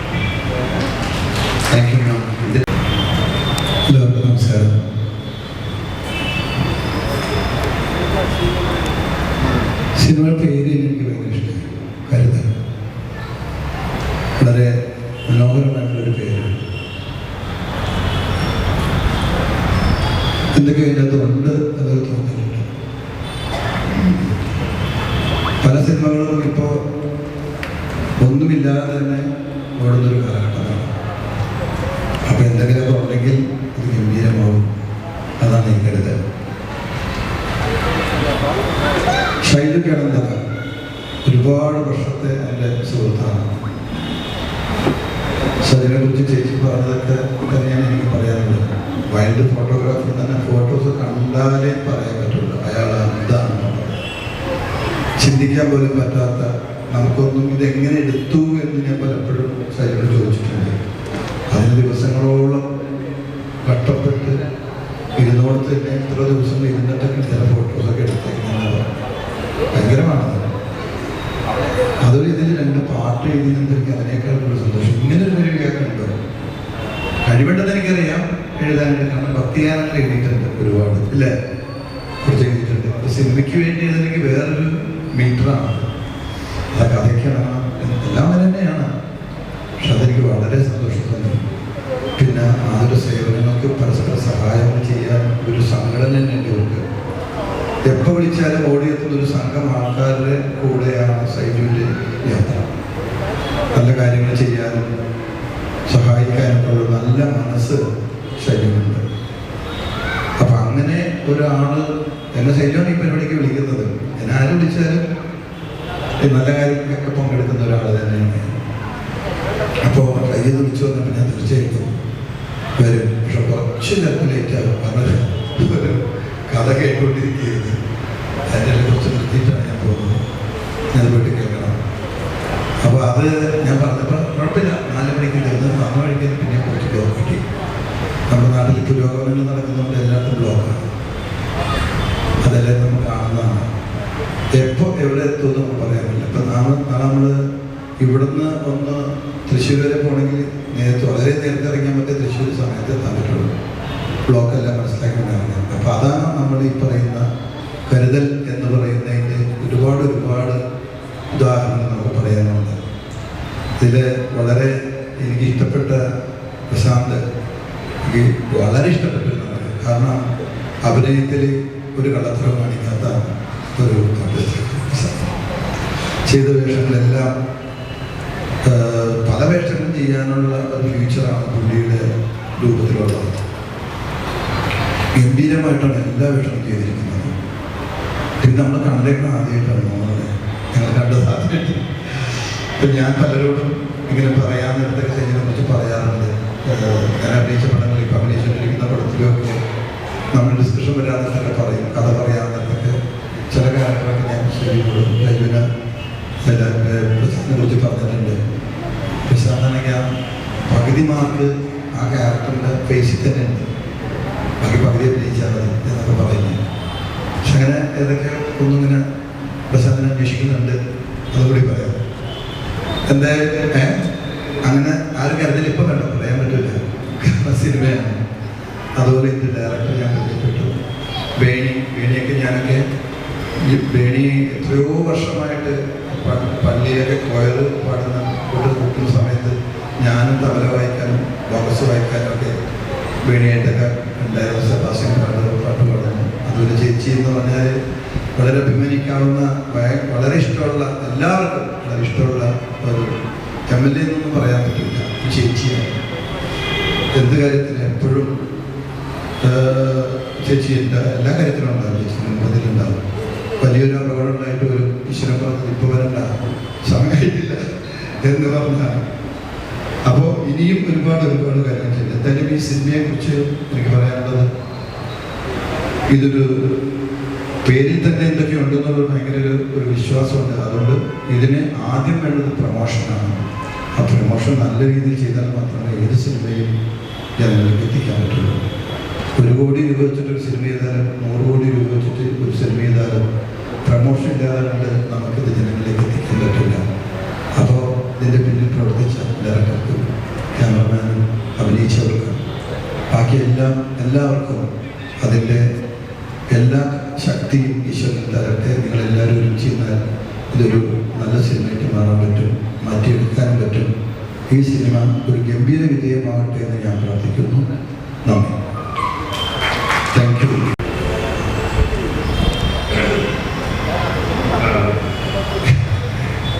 എല്ലാവർക്കും നമസ്കാരം. സിനിമ പേര് എനിക്ക് ഭയങ്കര ഇഷ്ടമായി. കരുതൽ വളരെ മനോഹരമായിട്ടുള്ളൊരു പേര്. എന്തൊക്കെ അതിനകത്ത് ഉണ്ട് എന്നൊരു തോന്നലുണ്ട്. പല സിനിമകളും ഇപ്പോൾ ഒന്നുമില്ലാതെ തന്നെ ഓടുന്നൊരു കാലഘട്ടമാണ്. അപ്പോൾ എന്തെങ്കിലുമൊക്കെ ഉണ്ടെങ്കിൽ ഇത് ഗംഭീരമാവും. അതാണ് ഈ കരുതൽ. ഷൈലുക്കാണെന്നല്ല, ഒരുപാട് വർഷത്തെ എൻ്റെ സുഹൃത്താണ്. അതിനെ കുറിച്ച് ചേച്ചി പറഞ്ഞതൊക്കെ തന്നെയാണ് എനിക്ക് പറയാനുള്ളത്. വൈൽഡ് ഫോട്ടോഗ്രാഫർ തന്നെ ഫോട്ടോസ് കണ്ടാലേ പറയാൻ പറ്റുള്ളൂ അയാൾ എന്താണെന്നുള്ളത്. ചിന്തിക്കാൻ പോലും പറ്റാത്ത, നമുക്കൊന്നും ഇതെങ്ങനെ എടുത്തു എന്ന് ഞാൻ പലപ്പോഴും സൈഡിൽ ചോദിച്ചിട്ടുണ്ട്. അതിന് ദിവസങ്ങളോളം കഷ്ടപ്പെട്ട് ഇരുന്നോടത്ത് തന്നെ എത്ര ദിവസം ഇരുന്നിട്ടൊക്കെ ചില ഫോട്ടോസൊക്കെ എടുത്തേക്കുന്നത് ഭയങ്കരമാണത്. അതൊരു ഇതിൽ രണ്ട് പാട്ട് എഴുതിയെന്ന് എനിക്ക് അതിനേക്കാൾ ഒരു സന്തോഷം. ഇങ്ങനെ ഒരു കഴിവുണ്ടോ? കഴിവുണ്ടെന്ന് എനിക്കറിയാം, എഴുതാനായിട്ട്. കാരണം ഭക്തിഗാനങ്ങൾ എഴുതിയിട്ടുണ്ട് ഒരുപാട്, ഇല്ലേ? കുറച്ച് എഴുതിയിട്ടുണ്ട്. സിനിമയ്ക്ക് വേണ്ടി എഴുതണമെങ്കിൽ വേറൊരു മീറ്ററാണ്. ആ കഥയ്ക്കാണ്, എല്ലാം തന്നെയാണ്. പക്ഷെ അതെനിക്ക് വളരെ സന്തോഷം തന്നെ. പിന്നെ അതൊരു സേവനങ്ങൾക്ക് പരസ്പര സഹായങ്ങൾ ചെയ്യാൻ ഒരു സംഘടന തന്നെ ഉണ്ട് ഇവർക്ക്. എപ്പോൾ വിളിച്ചാലും ഓടിയെത്തുന്ന ഒരു സംഘം ആൾക്കാരുടെ കൂടെയാണ് സൈജുവിൻ്റെ യാത്ര. നല്ല കാര്യങ്ങൾ ചെയ്യാനും സഹായിക്കാനുള്ള നല്ല മനസ്സ് ശൈലുണ്ട്. അപ്പം അങ്ങനെ ഒരാൾ എന്നെ സൈജുവാണ് ഈ പരിപാടിക്ക് വിളിക്കുന്നത്. എന്നെ ആരും വിളിച്ചാലും നല്ല കാര്യങ്ങൾക്കൊക്കെ പങ്കെടുക്കുന്ന ഒരാൾ തന്നെയാണ്. അപ്പോൾ കയ്യിൽ വിളിച്ചു വന്നപ്പോൾ ഞാൻ തീർച്ചയായിട്ടും വരും. പക്ഷെ കുറച്ച് ലേറ്റാകും. കാരണം ഒരു കഥ കേട്ടുകൊണ്ടിരിക്കുകയായിരുന്നു. അതിൻ്റെ കുറച്ച് നിർത്തിയിട്ടാണ് ഞാൻ പോകുന്നത്. ഞാൻ വീട്ടിൽ കേൾക്കണം. അപ്പോൾ അത് ഞാൻ പറഞ്ഞപ്പോൾ കുഴപ്പമില്ല, 4 മണിക്ക് തീർന്ന് 4 മണിക്ക് പിന്നെ കുറച്ച് ബ്ലോക്ക് കിട്ടി. നമ്മുടെ നാട്ടിൽ പുരോഗമനങ്ങൾ നടക്കുന്നതുകൊണ്ട് എല്ലായിടത്തും ബ്ലോക്കാണ്. അതെല്ലാം നമുക്ക് കാണുന്നത്. എപ്പോൾ എവിടെ എത്തുമെന്ന് നമുക്ക് പറയാൻ പറ്റില്ല. ഇപ്പം നാളെ നമ്മൾ ഇവിടുന്ന് ഒന്ന് തൃശ്ശൂർ വരെ പോകണമെങ്കിൽ വളരെ നേരത്തെ ഇറങ്ങിയാൽ മറ്റേ തൃശ്ശൂർ സമയത്ത് എത്താൻ പറ്റുള്ളൂ. ബ്ലോക്കെല്ലാം മനസ്സിലാക്കിയിട്ടുണ്ടാകുന്നത്. അപ്പോൾ അതാണ് നമ്മൾ ഈ പറയുന്ന കരുതൽ എന്ന് പറയുന്നതിൻ്റെ ഒരുപാട് ഉദാഹരണങ്ങൾ നമുക്ക് പറയാനുണ്ട്. ഇതിൽ വളരെ എനിക്ക് ഇഷ്ടപ്പെട്ട പ്രശാന്ത്, എനിക്ക് വളരെ ഇഷ്ടപ്പെട്ടിരുന്നു. കാരണം അഭിനയത്തിൽ ഒരു കള്ളത്തരവും കാണിക്കാത്ത ഒരു ചെയ്ത വേഷങ്ങളെല്ലാം പല വേഷങ്ങളും ചെയ്യാനുള്ള ഒരു ഫ്യൂച്ചറാണ് പുള്ളിയുടെ രൂപത്തിലുള്ളത്. ഗംഭീരമായിട്ടാണ് എല്ലാ വേഷങ്ങളും ചെയ്തിരിക്കുന്നത്. ഇത് നമ്മൾ കണ്ടേക്കണം ആദ്യമായിട്ടാണ് ഞങ്ങൾ കണ്ട സാധ്യത. ഇപ്പം ഞാൻ പലരോടും ഇങ്ങനെ പറയാൻ നേരത്തൊക്കെ ഇതിനെക്കുറിച്ച് പറയാറുണ്ട്. ഞാൻ അഭിനയിച്ച പടങ്ങൾ ഇപ്പം അഭിനയിച്ചുകൊണ്ടിരിക്കുന്ന പടത്തിലൊക്കെ നമ്മൾ ഡിസ്കഷൻ വരാതെ പറയും, കഥ പറയാൻ നേരത്തൊക്കെ ചില കാര്യങ്ങളൊക്കെ ഞാൻ ലൈവിന് പ്രശാന്തിനെ കുറിച്ച് പറഞ്ഞിട്ടുണ്ട്. പ്രശാന്താണെങ്കിൽ പകുതി മാർക്ക് ആ ക്യാരക്ടറിൻ്റെ ഫേസിൽ തന്നെ ഉണ്ട്, ബാക്കി പകുതി അഭിനയിച്ചാൽ മതി എന്നൊക്കെ പറയുന്നു. പക്ഷെ അങ്ങനെ ഏതൊക്കെ ഒന്നിങ്ങനെ പ്രശാന്തിനെ അന്വേഷിക്കുന്നുണ്ട്, അതുകൂടി പറയാം. എന്തായാലും അങ്ങനെ ആരും കരുതൽ ഇപ്പം കണ്ടോ പറയാൻ പറ്റില്ല, കാരണം സിനിമയാണ്. അതുപോലെ ഇത് ഡയറക്ടർ ഞാൻ പരിചയപ്പെട്ടു. വേണിയൊക്കെ ഞാനൊക്കെ വേണി എത്രയോ വർഷമായിട്ട് പള്ളിയിലൊക്കെ കൊയർ പാടുന്ന കൂട്ടുന്ന സമയത്ത് ഞാനും തബല വായിക്കാനും ബോക്സ് വായിക്കാനും ഒക്കെ വേണിയായിട്ടൊക്കെ ഉണ്ടായിരുന്നു. സെബാസ്റ്റ്യൻ പാട്ട് പാടുന്നു. അതുപോലെ ചേച്ചി എന്ന് പറഞ്ഞാൽ വളരെ അഭിമാനിക്കാവുന്ന, വളരെ ഇഷ്ടമുള്ള, എല്ലാവർക്കും വളരെ ഇഷ്ടമുള്ള ഒരു MLA എന്നൊന്നും പറയാൻ പറ്റില്ല, ചേച്ചിയാണ്. എന്ത് കാര്യത്തിന് എപ്പോഴും ചേച്ചി എല്ലാ കാര്യത്തിലും ഉണ്ടാകും. ചേച്ചി മുമ്പതിലുണ്ടാകും. വലിയൊരു അപകടം ഉണ്ടായിട്ട് ഒരു ഈശ്വരൻ പറഞ്ഞത് ഇപ്പോൾ വരണ്ട, സമയമായിട്ടില്ല എന്ന് പറഞ്ഞാൽ. അപ്പോൾ ഇനിയും ഒരുപാട് കാര്യങ്ങൾ ചെയ്തു. എന്തായാലും ഈ സിനിമയെക്കുറിച്ച് എനിക്ക് പറയാനുള്ളത്, ഇതൊരു പേരിൽ തന്നെ എന്തൊക്കെ ഉണ്ടെന്നുള്ള ഭയങ്കര ഒരു വിശ്വാസമുണ്ട്. അതുകൊണ്ട് ഇതിന് ആദ്യം വേണ്ടത് പ്രമോഷനാണ്. ആ പ്രമോഷൻ നല്ല രീതിയിൽ ചെയ്താൽ മാത്രമേ ഏത് സിനിമയും ജനങ്ങളിലേക്ക് എത്തിക്കാൻ പറ്റുള്ളൂ. 1 കോടി രൂപ വെച്ചിട്ടൊരു സിനിമ ചെയ്താലും 100 കോടി രൂപ വെച്ചിട്ട് ഒരു സിനിമ ചെയ്താലും പ്രമോഷൻ ഇല്ലാതെ നമുക്കിത് ജനങ്ങളിലേക്ക് എത്തിക്കാൻ പറ്റില്ല. അപ്പോൾ ഇതിൻ്റെ പിന്നിൽ പ്രവർത്തിച്ച ഡയറക്ടർക്കും ക്യാമറമാനും അഭിനയിച്ചവർക്കും ബാക്കി എല്ലാവർക്കും അതിൻ്റെ എല്ലാ ശക്തിയും ഈശ്വരൻ തരട്ടെ. നിങ്ങളെല്ലാവരും ഒരുമിച്ച് ചെയ്താൽ ഇതൊരു നല്ല സിനിമയ്ക്ക് മാറാൻ പറ്റും, മാറ്റിയെടുക്കാനും പറ്റും. ഈ സിനിമ ഒരു ഗംഭീര വിജയമാകട്ടെ എന്ന് ഞാൻ പ്രാർത്ഥിക്കുന്നു. നന്ദി. Thank you.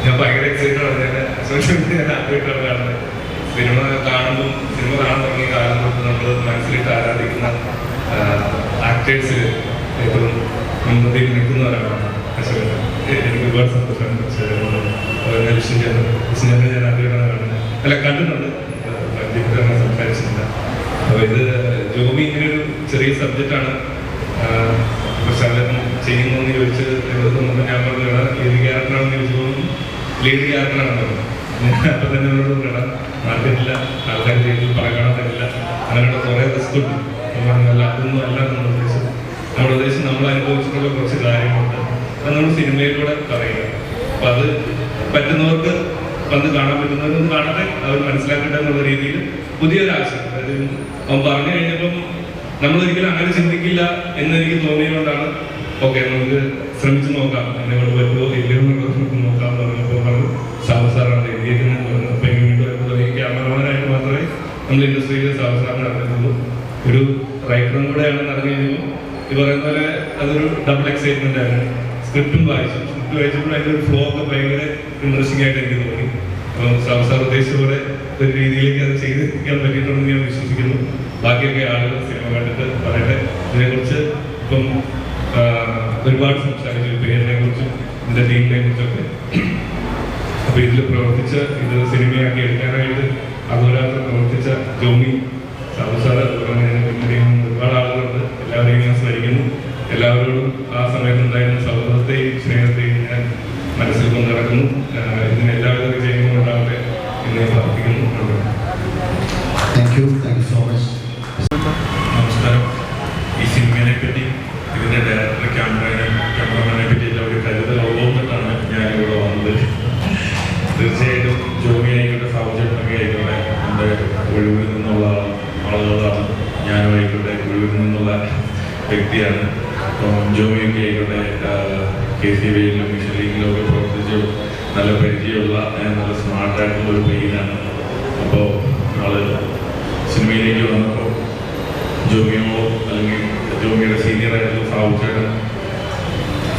ഞാൻ ഭയങ്കര എക്സൈറ്റഡ്. ഞാൻ സോഷ്യൽ മീഡിയ ആദ്യമായിട്ടാണ് കാണുന്നത്. സിനിമ കാണാൻ തുടങ്ങിയ കാലം തൊട്ട് നമ്മൾ മനസ്സിലിട്ട് ആരാധിക്കുന്ന ആക്ടേഴ്സിൽ ഏറ്റവും മുൻപന്തിയിൽ നിൽക്കുന്ന ഒരാളാണ് അശോകൻ. എനിക്ക് ഒരുപാട് സന്തോഷമാണ്. വിഷ്ണുചന്ദ്രൻ ഞാൻ ആദ്യമായിട്ടാണ് കാണുന്നത്. അല്ല, കണ്ടിട്ടുണ്ട്, പരിചയപ്പെട്ട് സംസാരിച്ചിട്ടില്ല. അപ്പോൾ ഇത് ജോബി ഇങ്ങനെയൊരു ചെറിയ സബ്ജക്റ്റാണ് പ്രശാന്തൻ ചെയ്യുന്നതെന്ന് ചോദിച്ച് എഴുതുന്നുണ്ട്. ഞാൻ പറഞ്ഞത് ഏത് ക്യാരക്ടറാണെന്ന് ചോദിച്ചപ്പോൾ ലീഡ് ക്യാരക്ടറാണ് പറഞ്ഞത്. ഞാൻ അപ്പം തന്നെ അവരോട് പറയണം, മാർക്കറ്റില്ല, ആൾക്കാർ ചെയ്തിൽ പറയാൻ പറ്റില്ല, അങ്ങനെയുള്ള കുറേ റിസ്ക് ഉണ്ട്. അല്ല, അതൊന്നും അല്ല നമ്മുടെ ഉദ്ദേശം നമ്മൾ അനുഭവിച്ചിട്ടുള്ള കുറച്ച് കാര്യങ്ങളുണ്ട്, അത് നമ്മൾ സിനിമയിലൂടെ പറയുക. അപ്പം അത് പറ്റുന്നവർക്ക് വന്ന് കാണാൻ പറ്റുന്നവരൊന്ന് കാണട്ടെ, അവർ മനസ്സിലാക്കട്ടെ എന്നുള്ള രീതിയിൽ പുതിയൊരാശയം. അതായത് അവൻ പറഞ്ഞു കഴിഞ്ഞപ്പം നമ്മളൊരിക്കലും അങ്ങനെ ചിന്തിക്കില്ല എന്നെനിക്ക് തോന്നിയതുകൊണ്ടാണ് ഓക്കെ നമുക്ക് ശ്രമിച്ചു നോക്കാം, എന്നെ കൊണ്ട് പറ്റുമോ ഇല്ലയോ എന്നുള്ളത് നമുക്ക് നോക്കാം എന്ന് പറഞ്ഞപ്പോൾ സാവസാറാണ് എഴുതിയേക്കുന്നത് പറഞ്ഞു. അപ്പം എനിക്ക് വീണ്ടും ഈ ക്യാമറമാനായിട്ട് മാത്രമേ നമ്മൾ ഇൻഡസ്ട്രിയിൽ സാവസാറിന് അറിഞ്ഞിട്ടുള്ളൂ. ഒരു റൈറ്ററും കൂടെ ആണെന്ന് അറിഞ്ഞു കഴിഞ്ഞപ്പോൾ ഈ പറയുന്ന പോലെ അതൊരു ഡബിൾ എക്സൈറ്റ്മെന്റ് ആയിരുന്നു. സ്ക്രിപ്റ്റ് വായിച്ചപ്പോൾ അതിൻ്റെ ഒരു ഫ്ലോ ഒക്കെ ഭയങ്കര ഇൻട്രസ്റ്റിംഗ് ആയിട്ട് എനിക്ക് തോന്നി. അപ്പം സാവസാർ ഉദ്ദേശിച്ച പോലെ ഒരു രീതിയിലേക്ക് അത് ചെയ്തെത്തിക്കാൻ പറ്റിയിട്ടുണ്ടെന്ന് ഞാൻ വിശ്വസിക്കുന്നു. ബാക്കിയൊക്കെ ആളുകൾ സിനിമ കണ്ടിട്ട് പറയട്ടെ. ഇതിനെക്കുറിച്ച് ഇപ്പം ഒരുപാട് സംസാരിച്ചു, പേരിനെ കുറിച്ചും ഇതിൻ്റെ ടീമിനെ കുറിച്ചൊക്കെ. അപ്പോൾ ഇതിൽ പ്രവർത്തിച്ച് ഇത് സിനിമയാക്കി എടുക്കാനായിട്ട് അതുപോലാത്ത പ്രവർത്തിച്ച ജോമി, സാവസാർ, ഒരുപാട് ആളുകളുണ്ട്. എല്ലാവരെയും ഞാൻ സ്മരിക്കുന്നു. എല്ലാവരോടും ആ സമയത്തുണ്ടായിരുന്ന സൗഹൃദത്തെയും സ്നേഹത്തെയും ഞാൻ മനസ്സിൽ കൊണ്ടു നടക്കുന്നു. ഇതിന് എല്ലാവിധ വിജയങ്ങളും ഉണ്ടാവട്ടെ എന്ന് പ്രാർത്ഥിക്കുന്നു. Thank you so much. നമസ്കാരം. ഈ സിനിമയെ പറ്റി, ഇതിൻ്റെ ഡയറക്ടർ, ക്യാമറമാനെ പറ്റി ഒരു കരുതൽ KCBയിലും മിഷൻ ലീഗിലും ഒക്കെ പ്രവർത്തിച്ച് നല്ല പരിചയമുള്ള നല്ല സ്മാർട്ടായിട്ടുള്ള ഒരു പയ്യനാണ്. അപ്പോൾ ആള് സിനിമയിലേക്ക് വന്നപ്പോൾ ജോമിയോ അല്ലെങ്കിൽ ജോമിയുടെ സീനിയറായിട്ടുള്ള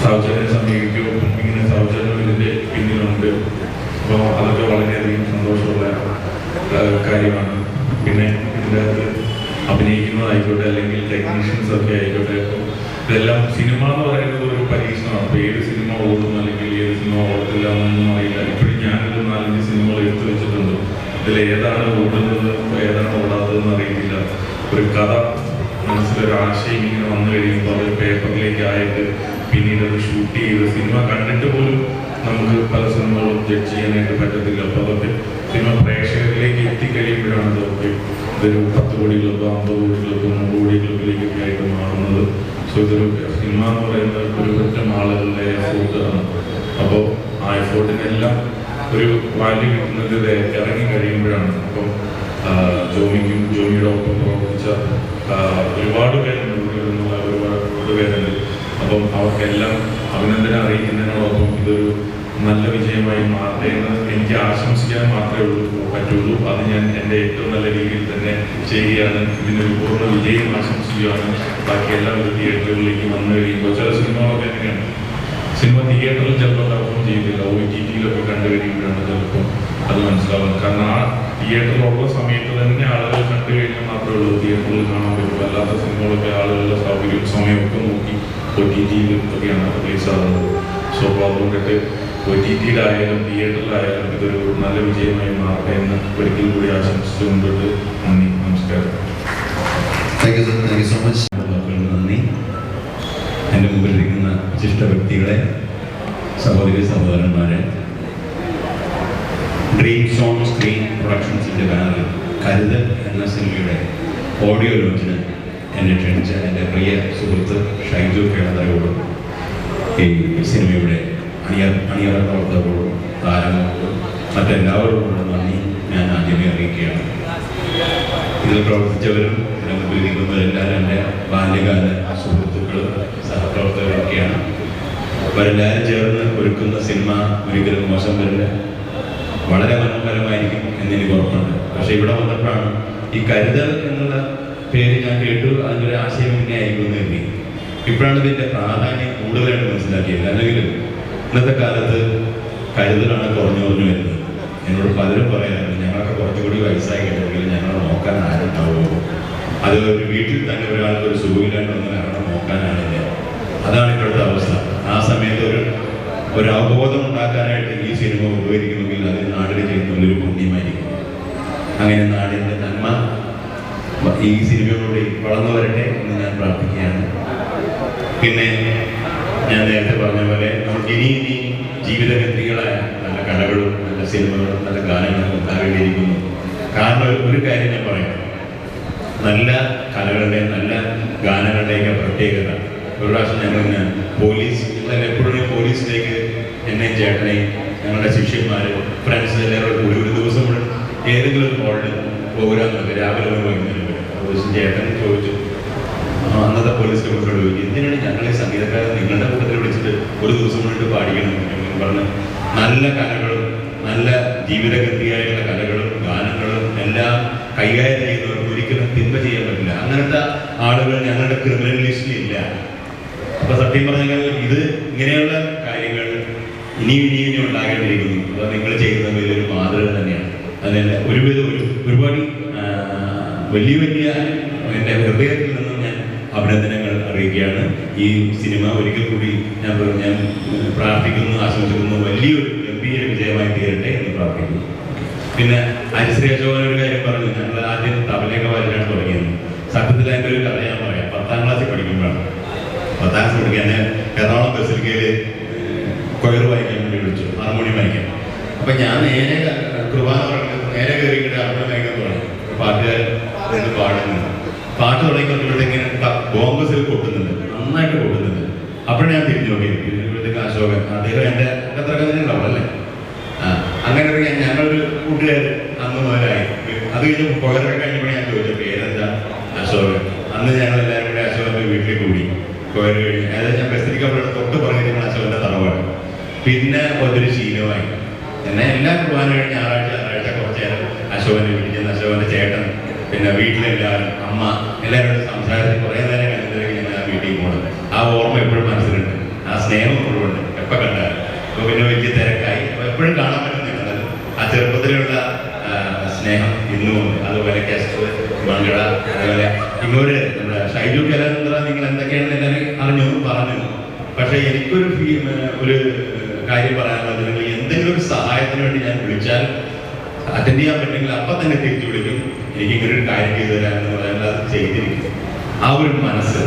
സാവുചേട്ടനെ സമീപിക്കും. ഇങ്ങനെ സാവുചേട്ടനും ഇതിൻ്റെ പിന്നിലുണ്ട്. അപ്പോൾ അതൊക്കെ വളരെയധികം സന്തോഷമുള്ള കാര്യമാണ്. പിന്നെ ഇതിൻ്റെ അകത്ത് അഭിനയിക്കുന്നതായിക്കോട്ടെ അല്ലെങ്കിൽ ടെക്നീഷ്യൻസ് ഒക്കെ ആയിക്കോട്ടെ, ഇതെല്ലാം സിനിമ എന്ന് പറയുന്നത് ഒരു പരീക്ഷണമാണ്. അപ്പോൾ ഏത് സിനിമ ഓടും അല്ലെങ്കിൽ ഏത് സിനിമ ഓടത്തില്ല എന്നൊന്നും അറിയില്ല. ഇപ്പോഴും ഞാനൊരു 4-5 സിനിമകൾ എടുത്തു വെച്ചിട്ടുണ്ട്. ഇതിൽ ഏതാണ് ഓടുന്നത് ഏതാണ് ഓടാത്തതെന്ന് അറിയത്തില്ല. ഒരു കഥ മനസ്സിലൊരു ആശയം ഇങ്ങനെ വന്നു കഴിയുമ്പോൾ അത് പേപ്പറിലേക്ക് ആയിട്ട് പിന്നീട് അത് ഷൂട്ട് ചെയ്ത് സിനിമ കണ്ടിട്ട് പോലും നമുക്ക് പല സിനിമകളും ജഡ്ജ് ചെയ്യാനായിട്ട് പറ്റത്തില്ല. അപ്പോൾ അതൊക്കെ സിനിമ പ്രേക്ഷകരിലേക്ക് എത്തിക്കഴിയുമ്പോഴാണ് ഇതൊക്കെ ഇതൊരു 10 കോടി ക്ലബ്ബ്, 50 കോടി ക്ലബ്ബ്, 100 കോടി ക്ലബ്ബിലേക്കൊക്കെ ആയിട്ട് മാറുന്നത്. സോ ഇതൊരു സിനിമ എന്ന് പറയുന്നത് ഒരു പറ്റം ആളുകളുടെ എഫോർട്ടാണ്. അപ്പോൾ ആ എഫോർട്ടിനെല്ലാം ഒരു വാല്യൂ കിട്ടുന്നത് ഇത് ഇറങ്ങി കഴിയുമ്പോഴാണ്. അപ്പം ജോമിയുടെ ഒപ്പം പ്രവർത്തിച്ച ഒരുപാട് പേരുണ്ട്, ഒരുപാട് പേരുണ്ട്. അപ്പം അവർക്കെല്ലാം അഭിനന്ദനം അറിയിക്കുന്നതിനോടൊപ്പം ഇതൊരു നല്ല വിജയമായി മാറട്ടെ എന്ന് എനിക്ക് ആശംസിക്കാൻ മാത്രമേ പറ്റുള്ളൂ. അത് ഞാൻ എൻ്റെ ഏറ്റവും നല്ല രീതിയിൽ തന്നെ ചെയ്യുകയാണ്. ഇതിനൊരു പൂർണ്ണ വിജയം ആശംസിക്കുകയാണ്. ബാക്കി എല്ലാവരും തിയേറ്ററുകളിലേക്ക് വന്നു കഴിയുമ്പോൾ ചില സിനിമകളൊക്കെ എങ്ങനെയാണ്, സിനിമ തിയേറ്ററിൽ ചിലപ്പോൾ പെർഫോം ചെയ്തില്ല, OTT-യിലൊക്കെ കണ്ടു കഴിയുമ്പോഴാണ് ചിലപ്പോൾ അത് മനസ്സിലാവുന്നത്. കാരണം ആ തിയേറ്ററിലുള്ള സമയത്ത് തന്നെ ആളുകൾ കണ്ടു കഴിഞ്ഞാൽ മാത്രമേ ഉള്ളൂ തിയേറ്ററിൽ കാണാൻ പറ്റും. അല്ലാത്ത സിനിമകളൊക്കെ ആളുകളുടെ സൗകര്യവും സമയമൊക്കെ നോക്കി OTT-യിലൊക്കെയാണ് റിലീസാകുന്നത്. സോ അതുകൊണ്ടിട്ട് OTT-യിലായാലും തിയേറ്ററിലായാലും ഇതൊരു നല്ല വിജയമായി മാറട്ടെ എന്ന് ഒരിക്കൽ കൂടി ആശംസിച്ചുകൊണ്ടിട്ട് നന്ദി, നമസ്കാരം. Thank you so much. നന്ദി. എൻ്റെ മുമ്പിലിരിക്കുന്ന വിശിഷ്ട വ്യക്തികളെ, സഹോദരി സഹോദരന്മാരെ, ഡ്രീംസ് ഓൺ സ്ക്രീൻ പ്രൊഡക്ഷൻസിൻ്റെ ബാനറിൽ കരുതൽ എന്ന സിനിമയുടെ ഓഡിയോ ലോഞ്ചിന് എന്നെ ക്ഷണിച്ച എൻ്റെ പ്രിയ സുഹൃത്ത് ഷൈജു കേളതയോടും ഈ സിനിമയുടെ അണിയറ പ്രവർത്തകരോടും താരങ്ങളോടും മറ്റെല്ലാവരോടുമുള്ള നന്ദി ഞാൻ ആദ്യമേ അറിയിക്കുകയാണ്. ഇതിൽ പ്രവർത്തിച്ചവരും ഇതിനെ മുമ്പിൽ നിൽക്കുന്നവരെല്ലാവരും എൻ്റെ ബാല്യകാല സുഹൃത്തുക്കളും സഹപ്രവർത്തകരൊക്കെയാണ്. അവരെല്ലാവരും ചേർന്ന് ഒരുക്കുന്ന സിനിമ ഒരിക്കലും മോശം വരില്ല, വളരെ മനോഹരമായിരിക്കും എന്നെനിക്ക് ഉറപ്പുണ്ട്. പക്ഷെ ഇവിടെ വന്നപ്പോഴാണ് ഈ കരുതൽ എന്നുള്ള പേര് ഞാൻ കേട്ടു, അതിൻ്റെ ആശയം ഇങ്ങനെ ആയിരിക്കും എന്ന് കരുതി. ഇപ്പോഴാണ് ഇതിൻ്റെ പ്രാധാന്യം കൂടുതലായിട്ട് മനസ്സിലാക്കിയത്. അല്ലെങ്കിൽ ഇന്നത്തെ കാലത്ത് കരുതലാണ് കുറഞ്ഞു വരുന്നത്. എന്നോട് പലരും പറയാറുണ്ട്, ഞങ്ങളൊക്കെ കുറച്ചുകൂടി വയസ്സായി കഴിഞ്ഞെങ്കിൽ ഞങ്ങളെ നോക്കാൻ ആരുണ്ടാവുമോ, അത് ഒരു വീട്ടിൽ തന്നെ ഒരാൾക്ക് ഒരു സുഖമില്ലാണ്ട് വന്നാൽ അവരെ നോക്കാനാണില്ല. അതാണ് ഇപ്പോഴത്തെ അവസ്ഥ. ആ സമയത്ത് ഒരു അവബോധം ഉണ്ടാക്കാനായിട്ട് ഈ സിനിമ ഉപകരിക്കുമെങ്കിൽ അത് നാടിന് ചെയ്യുന്നൊരു പുണ്യമായിരിക്കും. അങ്ങനെ നാടിൻ്റെ നന്മ ഈ സിനിമയോട് വളർന്നു വരട്ടെ എന്ന് ഞാൻ പ്രാർത്ഥിക്കുകയാണ്. പിന്നെ ഞാൻ നേരത്തെ പറഞ്ഞ പോലെ നമുക്ക് ഇനി ജീവിതഗതികളായ നല്ല കലകളും നല്ല സിനിമകളും നല്ല ഗാനങ്ങളും ഉണ്ടാകേണ്ടിയിരിക്കുന്നു. കാരണം ഒരു കാര്യം ഞാൻ പറയാം, നല്ല കലകളുടെയും നല്ല ഗാനങ്ങളുടെയൊക്കെ പ്രത്യേകത. ഒരു പ്രാവശ്യം ഞങ്ങളിങ്ങനെ എപ്പോഴും പോലീസിലേക്ക് എന്നെയും ചേട്ടനെയും ഞങ്ങളുടെ ശിഷ്യന്മാർ ഫ്രണ്ട്സ് എല്ലാവരും കൂടി ഒരു ദിവസം കൂടെ ഏതെങ്കിലും ഒരു ഹോളിൽ പ്രോഗ്രാം നോക്കി രാവിലെ ഒരു വൈകുന്നേരം വരും. ഒരു ദിവസം ചേട്ടൻ ചോദിച്ചു, അന്നത്തെ പോലീസ് കമ്മീഷനോട് ചോദിച്ചു, എന്തിനാണ് ഞങ്ങളെ സംഗീതക്കാരെ നിങ്ങളുടെ കൂട്ടത്തിൽ വിളിച്ചിട്ട് ഒരു ദിവസം കൊണ്ടിട്ട് പാടിക്കണം എന്ന് പറഞ്ഞ് നല്ല കലകളും നല്ല ജീവിതഗതിയായിട്ടുള്ള കലകളും ഗാനങ്ങളും എല്ലാം കൈകാര്യം ചെയ്യുന്നവർക്ക് ഒരിക്കലും തിന്മ ചെയ്യാൻ പറ്റില്ല. അങ്ങനത്തെ ആളുകൾ ഞങ്ങളുടെ ക്രിമിനൽ ലിസ്റ്റിലില്ല. അപ്പൊ സത്യം പറഞ്ഞാൽ ഇത് ഇങ്ങനെയുള്ള കാര്യങ്ങൾ ഇനിയും ഉണ്ടാകേണ്ടിയിരിക്കുന്നു. അത് നിങ്ങൾ ചെയ്യുന്ന വലിയൊരു മാതൃക തന്നെയാണ്. അതല്ല ഒരുപാട് വലിയ എൻ്റെ ഹൃദയത്തിൽ നിന്നും ഞാൻ അഭിനന്ദനങ്ങൾ അറിയിക്കുകയാണ്. ഈ സിനിമ ഒരിക്കൽ കൂടി ഞാൻ പ്രാർത്ഥിക്കുന്നു, ആശംസിക്കുന്നു, വലിയൊരു ഗംഭീര വിജയമായി തീരട്ടെ എന്ന് പ്രാർത്ഥിക്കുന്നു. പിന്നെ ഹരിശ്രീ അശോകൻ ഒരു കാര്യം പറഞ്ഞു, ഞങ്ങൾ ആദ്യം തബലയൊക്കെ വായിച്ചാണ് തുടങ്ങിയത്. സത്യത്തിൽ അതിൻ്റെ ഒരു കഥ ഞാൻ പറയാം. 10ാം ക്ലാസ്സിൽ പഠിക്കുമ്പോഴാണ്, 10ാം ക്ലാസ് പഠിക്കാൻ എറണാകുളം ബസിലിക്കയിൽ കൊയർ വായിക്കാൻ വേണ്ടി വിളിച്ചു, ഹാർമോണിയം വായിക്കാൻ. അപ്പം ഞാൻ നേരെ കുർബാന പറഞ്ഞിട്ട് നേരെ കയറിയിട്ട് ഹാർമോണിയം വായിക്കാൻ തുടങ്ങി. പാട്ടുകാരൻ നിന്ന് പാടുന്നു. പാട്ട് തുടങ്ങിക്കൊണ്ടിങ്ങനെ ബോംബസിൽ കൊട്ടുന്നുണ്ട്, നന്നായിട്ട് കൊട്ടുന്നുണ്ട്. അപ്പോഴാണ് ഞാൻ തിരിഞ്ഞു നോക്കിയത് അശോകൻ, അദ്ദേഹം എൻ്റെ അത്രയൊക്കെ തന്നെ ഉണ്ടാവുമല്ലേ. അങ്ങനെ ഞങ്ങളൊരു കൂട്ടുകാർ അന്ന് മുതലായി. അത് കഴിഞ്ഞ് കൊയറൊക്കെ കഴിഞ്ഞപ്പോൾ ഞാൻ ചോദിച്ച പേരെന്താ, അശോകൻ. അന്ന് ഞങ്ങൾ എല്ലാവരും കൂടി അശോകൻ്റെ വീട്ടിൽ കൂടി കൊയർ കഴിഞ്ഞ്, അതായത് ഞാൻ ബസ്സിലേക്ക് അവിടെ തൊട്ട് പറഞ്ഞിരിക്കുന്ന അശോകൻ്റെ തറവാട്. പിന്നെ അതൊരു ശീലമായി. എന്നെ എല്ലാ കുർബാന കഴിഞ്ഞ് ഞായറാഴ്ച കുറച്ച് നേരം അശോകനെ വിളിക്കുന്ന അശോകൻ്റെ ചേട്ടൻ, പിന്നെ വീട്ടിലെല്ലാവരും, അമ്മ, എല്ലാവരോടും സംസാരിച്ച് കുറേ നേരം കഴിഞ്ഞിട്ട് ഞാൻ ആ വീട്ടിൽ പോകുന്നത്. ആ ഓർമ്മ എപ്പോഴും മനസ്സിലുണ്ട്, ആ സ്നേഹം മുഴുവൻ എപ്പോൾ കണ്ടാലും. അപ്പോൾ പിന്നെ വലിയ തിരക്കായി എപ്പോഴും കാണാൻ പറ്റുന്നില്ല. ആ ചെറുപ്പത്തിലുള്ള സ്നേഹം ഇന്നുമുണ്ട്. അതുപോലെ കെസ്റ്റർ, മംഗള, അതുപോലെ ഇങ്ങോട്ട് നമ്മുടെ ഷൈജു കലാനന്ദ, നിങ്ങൾ എന്തൊക്കെയാണെന്ന് എല്ലാവരും പറഞ്ഞു. പക്ഷേ എനിക്കൊരു ഒരു കാര്യം പറയാനുള്ളത്, നിങ്ങൾ എന്തെങ്കിലും ഒരു സഹായത്തിന് വേണ്ടി ഞാൻ വിളിച്ചാൽ അറ്റൻഡ് ചെയ്യാൻ പറ്റുമെങ്കിൽ അപ്പം തന്നെ തിരിച്ചു വിളിക്കും. എനിക്ക് ഇങ്ങനെ ഒരു കാര്യം ചെയ്തു തരാമെന്ന് പറയാൻ അത് ചെയ്തിരിക്കും. ആ ഒരു മനസ്സ്,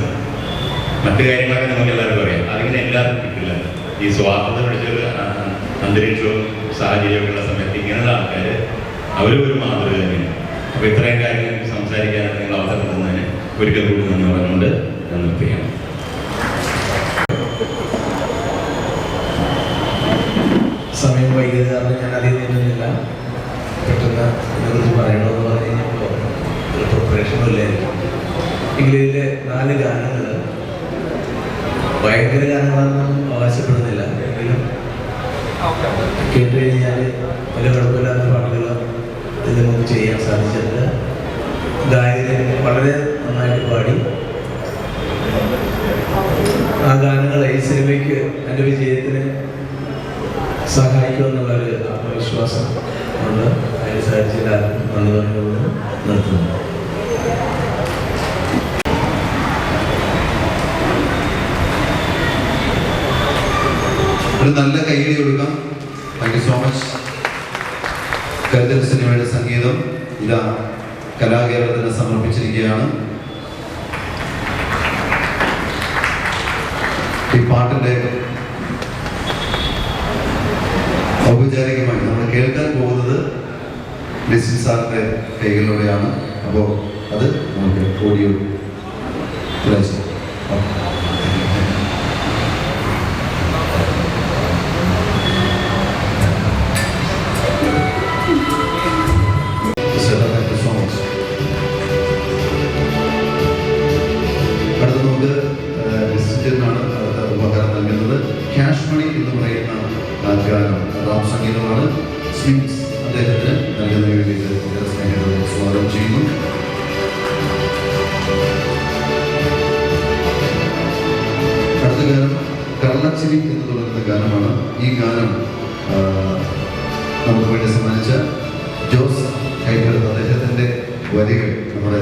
മറ്റു കാര്യങ്ങളൊക്കെ നമുക്ക് എല്ലാവർക്കും അറിയാം, അതിങ്ങനെ എല്ലാവർക്കും കിട്ടില്ല. ഈ സ്വാതന്ത്ര്യം പിടിച്ചൊരു അന്തരീക്ഷവും സാഹചര്യമൊക്കെ ഉള്ള സമയത്ത് ഇങ്ങനെയുള്ള ആൾക്കാർ അവരൊരു മാതൃക തന്നെയാണ്. അപ്പോൾ ഇത്രയും കാര്യങ്ങൾ സംസാരിക്കാനാണ് നിങ്ങൾ അവസരം തന്നതിന് ഒരിക്കൽ കൂടി നന്ദി പറഞ്ഞുകൊണ്ട് ഞാൻ നിർത്തിയാണ്. സമയം വൈകിയത് കാരണം ഞാൻ അധികം നീട്ടുന്നില്ല. പെട്ടെന്ന് ഇതിനെക്കുറിച്ച് പറയണമെന്ന് പറഞ്ഞു കഴിഞ്ഞപ്പോൾ ഒരു പ്രിപ്പറേഷനും ഇല്ലായിരിക്കും. എങ്കിലും ഇതിലെ 4 ഗാനങ്ങൾ ഭയങ്കര ഗാനങ്ങളൊന്നും അവകാശപ്പെടുന്നില്ല. എങ്കിലും കേട്ട് കഴിഞ്ഞാൽ വലിയ കുഴപ്പമില്ലാത്ത പാട്ടുകൾ ഇതിൽ നമുക്ക് ചെയ്യാൻ സാധിച്ചിട്ടുണ്ട്. ഗായകർ വളരെ നന്നായിട്ട് പാടി. ആ ഗാനങ്ങൾ ഈ സിനിമയ്ക്ക് എൻ്റെ വിജയത്തിന് സഹായിക്കുമെന്നുള്ളൊരു ആത്മവിശ്വാസം കൊണ്ട് അതിന് സാധിച്ചില്ല. നന്ദി പറഞ്ഞുകൊണ്ട് നിർത്തുന്നു. ഒരു നല്ല കൈയടി കൊടുക്കാം. Thank you so much. കരുതൽ സിനിമയുടെ സംഗീതം ഇതാ കലാകേരളത്തിന് സമർപ്പിച്ചിരിക്കുകയാണ്. ഈ പാട്ടിന്റെ ഔപചാരികമായി നമ്മൾ കേൾക്കാൻ പോകുന്നത് ലിസിൻ സാറിന്റെ കൈകളിലൂടെയാണ്. അപ്പോൾ അത് നമുക്ക് ഓഡിയോ അടുത്ത നമുക്ക് ഡിസിജനാണ് അടുത്ത ഉപഹാരം നൽകുന്നത്. ക്യാഷ് മണി എന്ന് പറയുന്ന ഗാനം റാം സംഗീതമാണ്. സ്വിങ്സ് അദ്ദേഹത്തിന് നൽകുന്നതിന് വേണ്ടിയിട്ട് സ്നേഹത്തോടെ സ്വാഗതം ചെയ്യുന്നു. അടുത്ത ഗാനം കള്ളച്ചിരി എന്ന് തുടങ്ങുന്ന ഗാനമാണ്. ഈ ഗാനം നമുക്ക് വേണ്ടി സമ്മാനിച്ച ജോസ് കൈപ്പുറത്ത്, അദ്ദേഹത്തിൻ്റെ വരികൾ നമ്മുടെ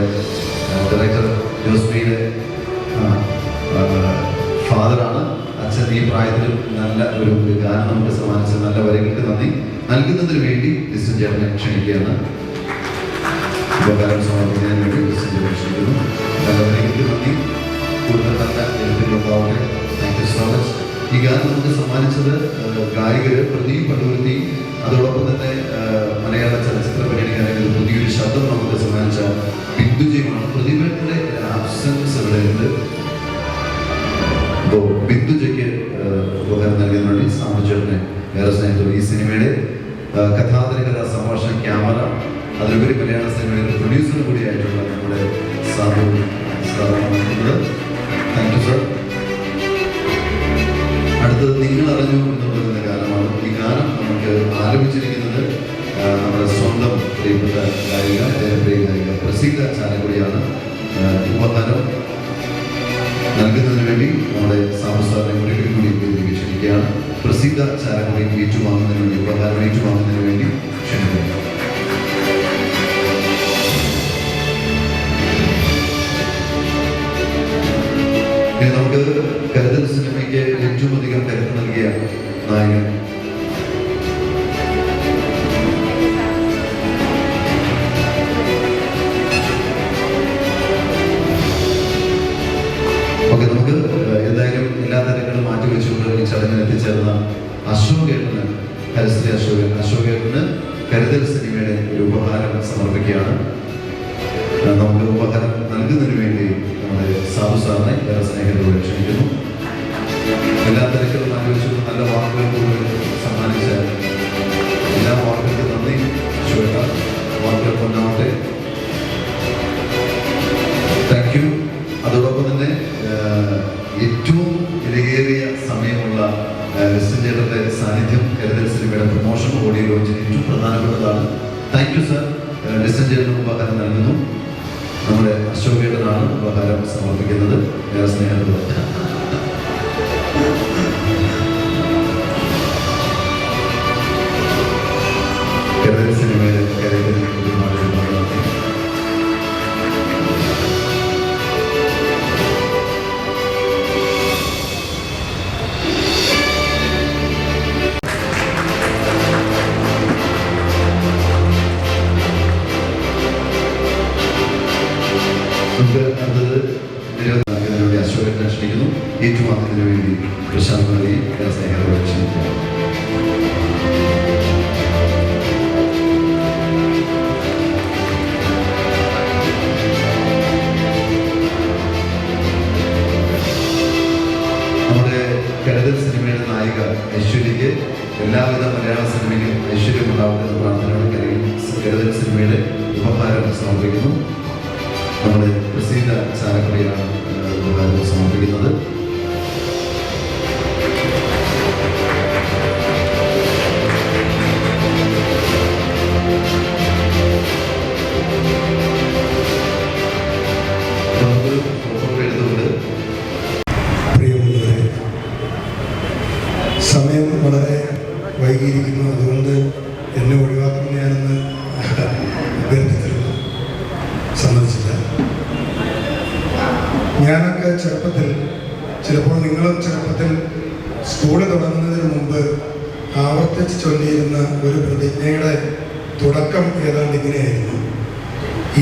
ഡയറക്ടർ ജോസ്മിയുടെ ഫാദറാണ്. അച്ഛൻ ഈ പ്രായത്തിലും നല്ല ഒരു ഗാനം നമുക്ക് സമ്മാനിച്ച നല്ല വരികൾക്ക് നന്ദി നൽകുന്നതിന് വേണ്ടി ലിസിൻ ചേട്ടനെ ക്ഷണിക്കുകയാണ്. ഉപകാരം സമർപ്പിക്കുന്നതിന് വേണ്ടി ലിസിൻ ചേട്ടനെ ക്ഷണിക്കുന്നു. നല്ല വരികൾക്ക് നന്ദി. കൂടുതൽ നല്ല എഴുത്തുകളുണ്ടാവട്ടെ. Thank you so much. ഈ ഗാനം നമുക്ക് സമ്മാനിച്ചത് ഗായകർ പ്രദീപ് പടുവരുത്തി, അതോടൊപ്പം തന്നെ മലയാള ചലച്ചിത്ര പരിഗണിക്കാനെങ്കിൽ പുതിയൊരു ശബ്ദം നമുക്ക് സമ്മാനിച്ച ബിന്ദുജയുമാണ്. പ്രദീപിന്റെ ആബ്സൻസ് ഇവിടെ ഉണ്ട്. അപ്പോൾ ബിന്ദുജയ്ക്ക് ഉപകാരം നൽകുന്നതിന് വേണ്ടി സാമ്പുചേട്ടനെ വേറെ സ്നേഹത്തോടെ ഈ സിനിമയുടെ കഥാതിരകഥ, സംഭാഷണം, ക്യാമറ, അതിലുപരി മലയാള സിനിമയുടെ പ്രൊഡ്യൂസർ കൂടിയായിട്ടുള്ള നമ്മുടെ സാബു സാറാണ് നൽകുന്നത്. Thank you sir. അടുത്തത് നിങ്ങൾ അറിഞ്ഞു എന്ന് പറയുന്ന ഗാനമാണ്. ഈ ഗാനം നമുക്ക് ആരംഭിച്ചിരിക്കുന്നത് നമ്മുടെ സ്വന്തം പ്രിയപ്പെട്ട ഗായിക, ജനപ്രിയ ഗായിക പ്രസീത ചാലക്കുടിയാണ്. ഉപഹാരം നൽകുന്നതിന് വേണ്ടി നമ്മുടെ സാംസ്കാരിക ഒരിക്കൽ കൂടി ക്ഷണിക്കുകയാണ്. പ്രസീത ചാലക്കുടി ഏറ്റുവാങ്ങുന്നതിന് വേണ്ടി, ഉപഹാരം ഏറ്റുവാങ്ങുന്നതിന് വേണ്ടി ക്ഷണിക്കുന്നു. ഇനി നമുക്ക് കരുതൽ സിനിമയ്ക്ക് ഏറ്റവും അധികം കരുത്ത് നൽകിയ നായകൻ ഓക്കെ. നമുക്ക് എന്തായാലും എല്ലാ തരങ്ങളും മാറ്റിവെച്ചുകൊണ്ട് ഈ ചടങ്ങിൽ എത്തിച്ചേർന്ന അശോകേട്ടന്, ഹരിശ്രീ അശോകേട്ടന് കരുതൽ സിനിമയുടെ ഒരു ഉപഹാരം സമർപ്പിക്കുകയാണ്. നമുക്ക് ഉപഹാരം നൽകുന്നതിന് വേണ്ടി നമ്മുടെ സാബു സാറിനെ വേറെ സ്നേഹത്തോടെ ക്ഷണിക്കുന്നു. എല്ലാ തരത്തിലും മാറ്റിവെച്ചുകൊണ്ട് നല്ല വാക്കുകൾ കൂടുതൽ സമ്മാനിച്ച എല്ലാ വാക്കുകൾക്കും നന്ദി. അശോക വാക്കുകൾ കൊണ്ടാവട്ടെ. Thank you. അതോടൊപ്പം തന്നെ ഏറ്റവും വിലയേറിയ സമയമുള്ള ലിസ്റ്റൻ ചേട്ടൻ്റെ സാന്നിധ്യം കരുതൽ സിനിമയുടെ പ്രൊമോഷൻ ഓഡിയോ ലോഞ്ചിന് ഏറ്റവും പ്രധാനപ്പെട്ടതാണ്. Thank you sir. ലിസ്റ്റൻ ചേട്ടന് ഉപഹാരം നൽകുന്നു. നമ്മുടെ അശോകേട്ടനാണ് ഉപഹാരം സമർപ്പിക്കുന്നത്. ഏറെ സ്നേഹത്തോടെ. കരുതൽ സിനിമയിലെ കരുതൽ നമുക്ക് അടുത്തത് ഇതിനുവേണ്ടി അശോകനെ ക്ഷണിക്കുന്നു. ഏറ്റുമാറ്റത്തിന് വേണ്ടി പ്രശാന്ത് നദി സ്നേഹത്തോടെ ക്ഷണിക്കുന്നു. നമ്മുടെ കരുതൽ സിനിമയുടെ നായിക ഐശ്വര്യയ്ക്ക് എല്ലാവിധ മലയാള സിനിമയ്ക്കും ഐശ്വര്യം ഉണ്ടാവുന്ന പ്രാർത്ഥനയോടെ കരുതൽ സിനിമയുടെ ഉപഹാരം സമർപ്പിക്കുന്നു. നമ്മുടെ പ്രസിദ്ധ ചാലക്കുടിയാണ് ഉപഹാരം സമർപ്പിക്കുന്നത്. നമുക്ക് ഫോട്ടോ എടുത്തുകൊണ്ട് പ്രിയമുള്ളവരെ, സമയം വളരെ വൈകിയിരിക്കുന്നു. അതുകൊണ്ട് എന്നെ ഒഴിവാക്കുന്ന ഞാനൊന്ന് അഭ്യർത്ഥിച്ചിരുന്നു, സമ്മതിച്ചില്ല. ഞാനൊക്കെ ചെറുപ്പത്തിൽ, ചിലപ്പോൾ നിങ്ങളും ചെറുപ്പത്തിൽ സ്കൂള് തുടങ്ങുന്നതിന് മുമ്പ് ആവർത്തിച്ച് ചൊല്ലിയിരുന്ന ഒരു പ്രതിജ്ഞയുടെ തുടക്കം ഏതാണ്ട് ഇങ്ങനെയായിരുന്നു: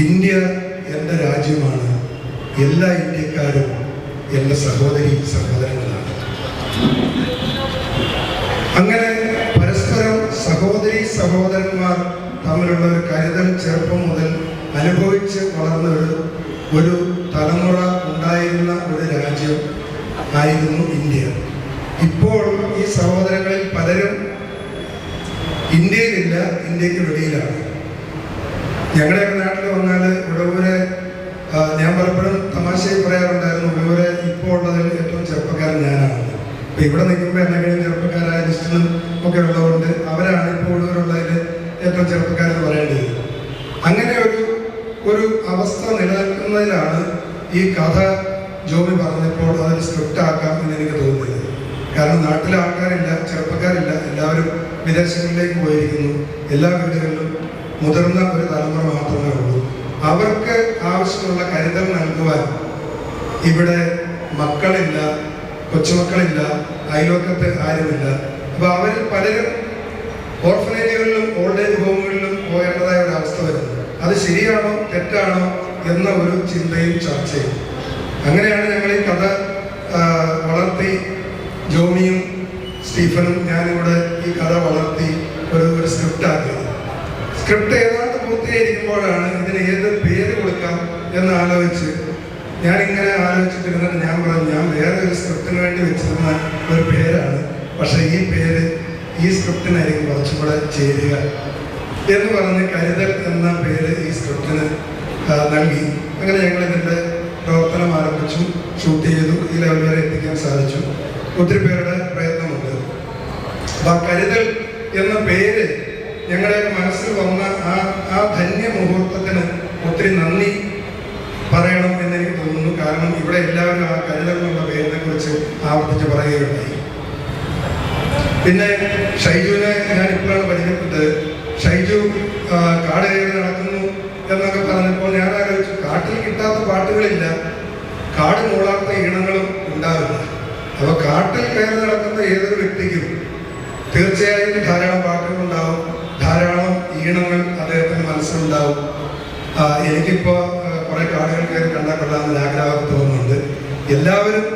ഇന്ത്യ എൻ്റെ രാജ്യമാണ്, എല്ലാ ഇന്ത്യക്കാരും എൻ്റെ സഹോദരി സഹോദരങ്ങളാണ്. അങ്ങനെ പരസ്പരം സഹോദരി സഹോദരന്മാർ തമ്മിലുള്ള ഒരു കരുതൽ ചെറുപ്പം മുതൽ അനുഭവിച്ച് വളർന്ന ഒരു തലമുറ ഉണ്ടായിരുന്ന ഒരു രാജ്യം ആയിരുന്നു ഇന്ത്യ. ഇപ്പോൾ ഈ സഹോദരങ്ങളിൽ പലരും ഇന്ത്യയിലില്ല, ഇന്ത്യക്ക് വെളിയിലാണ്. ഞങ്ങളുടെയൊക്കെ നാട്ടിൽ വന്നാൽ ഉഴവൂരെ, ഞാൻ പലപ്പോഴും തമാശയിൽ പറയാറുണ്ടായിരുന്നു, ഉഴവൂരെ ഇപ്പോൾ ഉള്ളതിൽ ഏറ്റവും ചെറുപ്പക്കാരൻ ഞാനാണ്. ഇപ്പം ഇവിടെ നിൽക്കുമ്പോൾ എന്തെങ്കിലും ചെറുപ്പക്കാരായ ലിസ്റ്റിലും ഒക്കെ ഉള്ളതുകൊണ്ട് അവരാണ് ഇപ്പോൾ ഉഴവൂരുള്ളതിൽ ഏറ്റവും ചെറുപ്പക്കാരെന്ന് പറയേണ്ടത്. അങ്ങനെ ഒരു അവസ്ഥ നിലനിൽക്കുന്നതിലാണ് ഈ കഥ ജോബി പറഞ്ഞപ്പോൾ അതൊരു സ്ക്രിപ്റ്റ് ആക്കാം എന്ന് എനിക്ക് തോന്നുന്നത്. കാരണം നാട്ടിലെ ആൾക്കാരില്ല, ചെറുപ്പക്കാരില്ല, എല്ലാവരും വിദേശങ്ങളിലേക്ക് പോയിരിക്കുന്നു. എല്ലാ വീടുകളിലും മുതിർന്ന ഒരു തലമുറ മാത്രമേ ഉള്ളൂ. അവർക്ക് ആവശ്യമുള്ള കരുതൽ നൽകുവാൻ ഇവിടെ മക്കളില്ല, കൊച്ചുമക്കളില്ല, അയൽവക്കത്ത് ആരുമില്ല. അപ്പോൾ അവരിൽ പലരും ഓർഫനേജുകളിലും ഓൾഡ് ഏജ് ഹോമുകളിലും പോകേണ്ടതായ ഒരു അവസ്ഥ വരുന്നു. അത് ശരിയാണോ തെറ്റാണോ എന്ന ഒരു ചിന്തയും ചർച്ചയും. അങ്ങനെയാണ് ഞങ്ങൾ ഈ കഥ വളർത്തി, ജോണിയും സ്റ്റീഫനും ഞാനിവിടെ ഈ കഥ വളർത്തി ഒരു സ്ക്രിപ്റ്റ് ആക്കിയത്. സ്ക്രിപ്റ്റ് ഏതാണ്ട് പൂർത്തിയായിരിക്കുമ്പോഴാണ് ഇതിന് ഏത് പേര് കൊടുക്കാം എന്ന് ആലോചിച്ച് ഞാനിങ്ങനെ ആലോചിച്ചിട്ടിരുന്നിട്ട് ഞാൻ പറഞ്ഞു, ഞാൻ വേറെ ഒരു സ്ക്രിപ്റ്റിന് വേണ്ടി വെച്ചിരുന്ന ഒരു പേരാണ്, പക്ഷേ ഈ പേര് ഈ സ്ക്രിപ്റ്റിനായിരിക്കും കുറച്ചും കൂടെ ചേരുക എന്ന് പറഞ്ഞ് കരുതൽ എന്ന പേര് ഈ സ്ക്രിപ്റ്റിന് നൽകി. അങ്ങനെ ഞങ്ങൾ ഇതിൻ്റെ പ്രവർത്തനം ആരംഭിച്ചു, ഷൂട്ട് ചെയ്തു, ഈ ലെവൽ വരെ എത്തിക്കാൻ സാധിച്ചു. ഒത്തിരി പേരുടെ പ്രയത്നമുണ്ട്. അപ്പം കരുതൽ എന്ന പേര് ഞങ്ങളുടെ മനസ്സിൽ വന്ന ആ ധന്യ മുഹൂർത്തത്തിന് ഒത്തിരി നന്ദി പറയണം എന്നെനിക്ക് തോന്നുന്നു. കാരണം ഇവിടെ എല്ലാവരും ആ കരുതൽ എന്നുള്ള പേരിനെ കുറിച്ച് ആവർത്തിച്ച് പറയുകയുണ്ടായി. പിന്നെ ഷൈജുവിനെ ഞാൻ ഇപ്പോഴാണ് പരിചയപ്പെട്ടത്. ഷൈജു കാട് കയറി നടക്കുന്നു എന്നൊക്കെ പറഞ്ഞപ്പോൾ ഞാൻ ആലോചിച്ചു, കാട്ടിൽ കിട്ടാത്ത പാട്ടുകളില്ല, കാട് മൂളാത്ത ഈണങ്ങളും ഉണ്ടാവില്ല. അപ്പോൾ കാട്ടിൽ കയറി നടക്കുന്ന ഏതൊരു വ്യക്തിക്കും തീർച്ചയായും ധാരാളം പാട്ടുകളുണ്ടാവും, ധാരാളം ഈണങ്ങൾ അദ്ദേഹത്തിന് മനസ്സിലുണ്ടാവും. എനിക്കിപ്പോൾ കുറേ കാടുകൾ കയറി കണ്ടാൽ കൊള്ളാമെന്നൊരു ആഗ്രഹം തോന്നുന്നുണ്ട്. എല്ലാവരും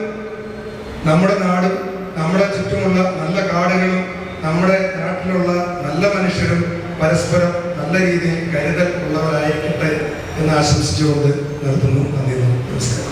നമ്മുടെ നാടും നമ്മുടെ ചുറ്റുമുള്ള നല്ല കാടുകളും നമ്മുടെ നാട്ടിലുള്ള നല്ല മനുഷ്യരും പരസ്പരം നല്ല രീതിയിൽ കരുതൽ ഉള്ളവരായിരിക്കട്ടെ എന്ന് ആശംസിച്ചുകൊണ്ട് നിർത്തുന്നു. നന്ദി, നമസ്കാരം.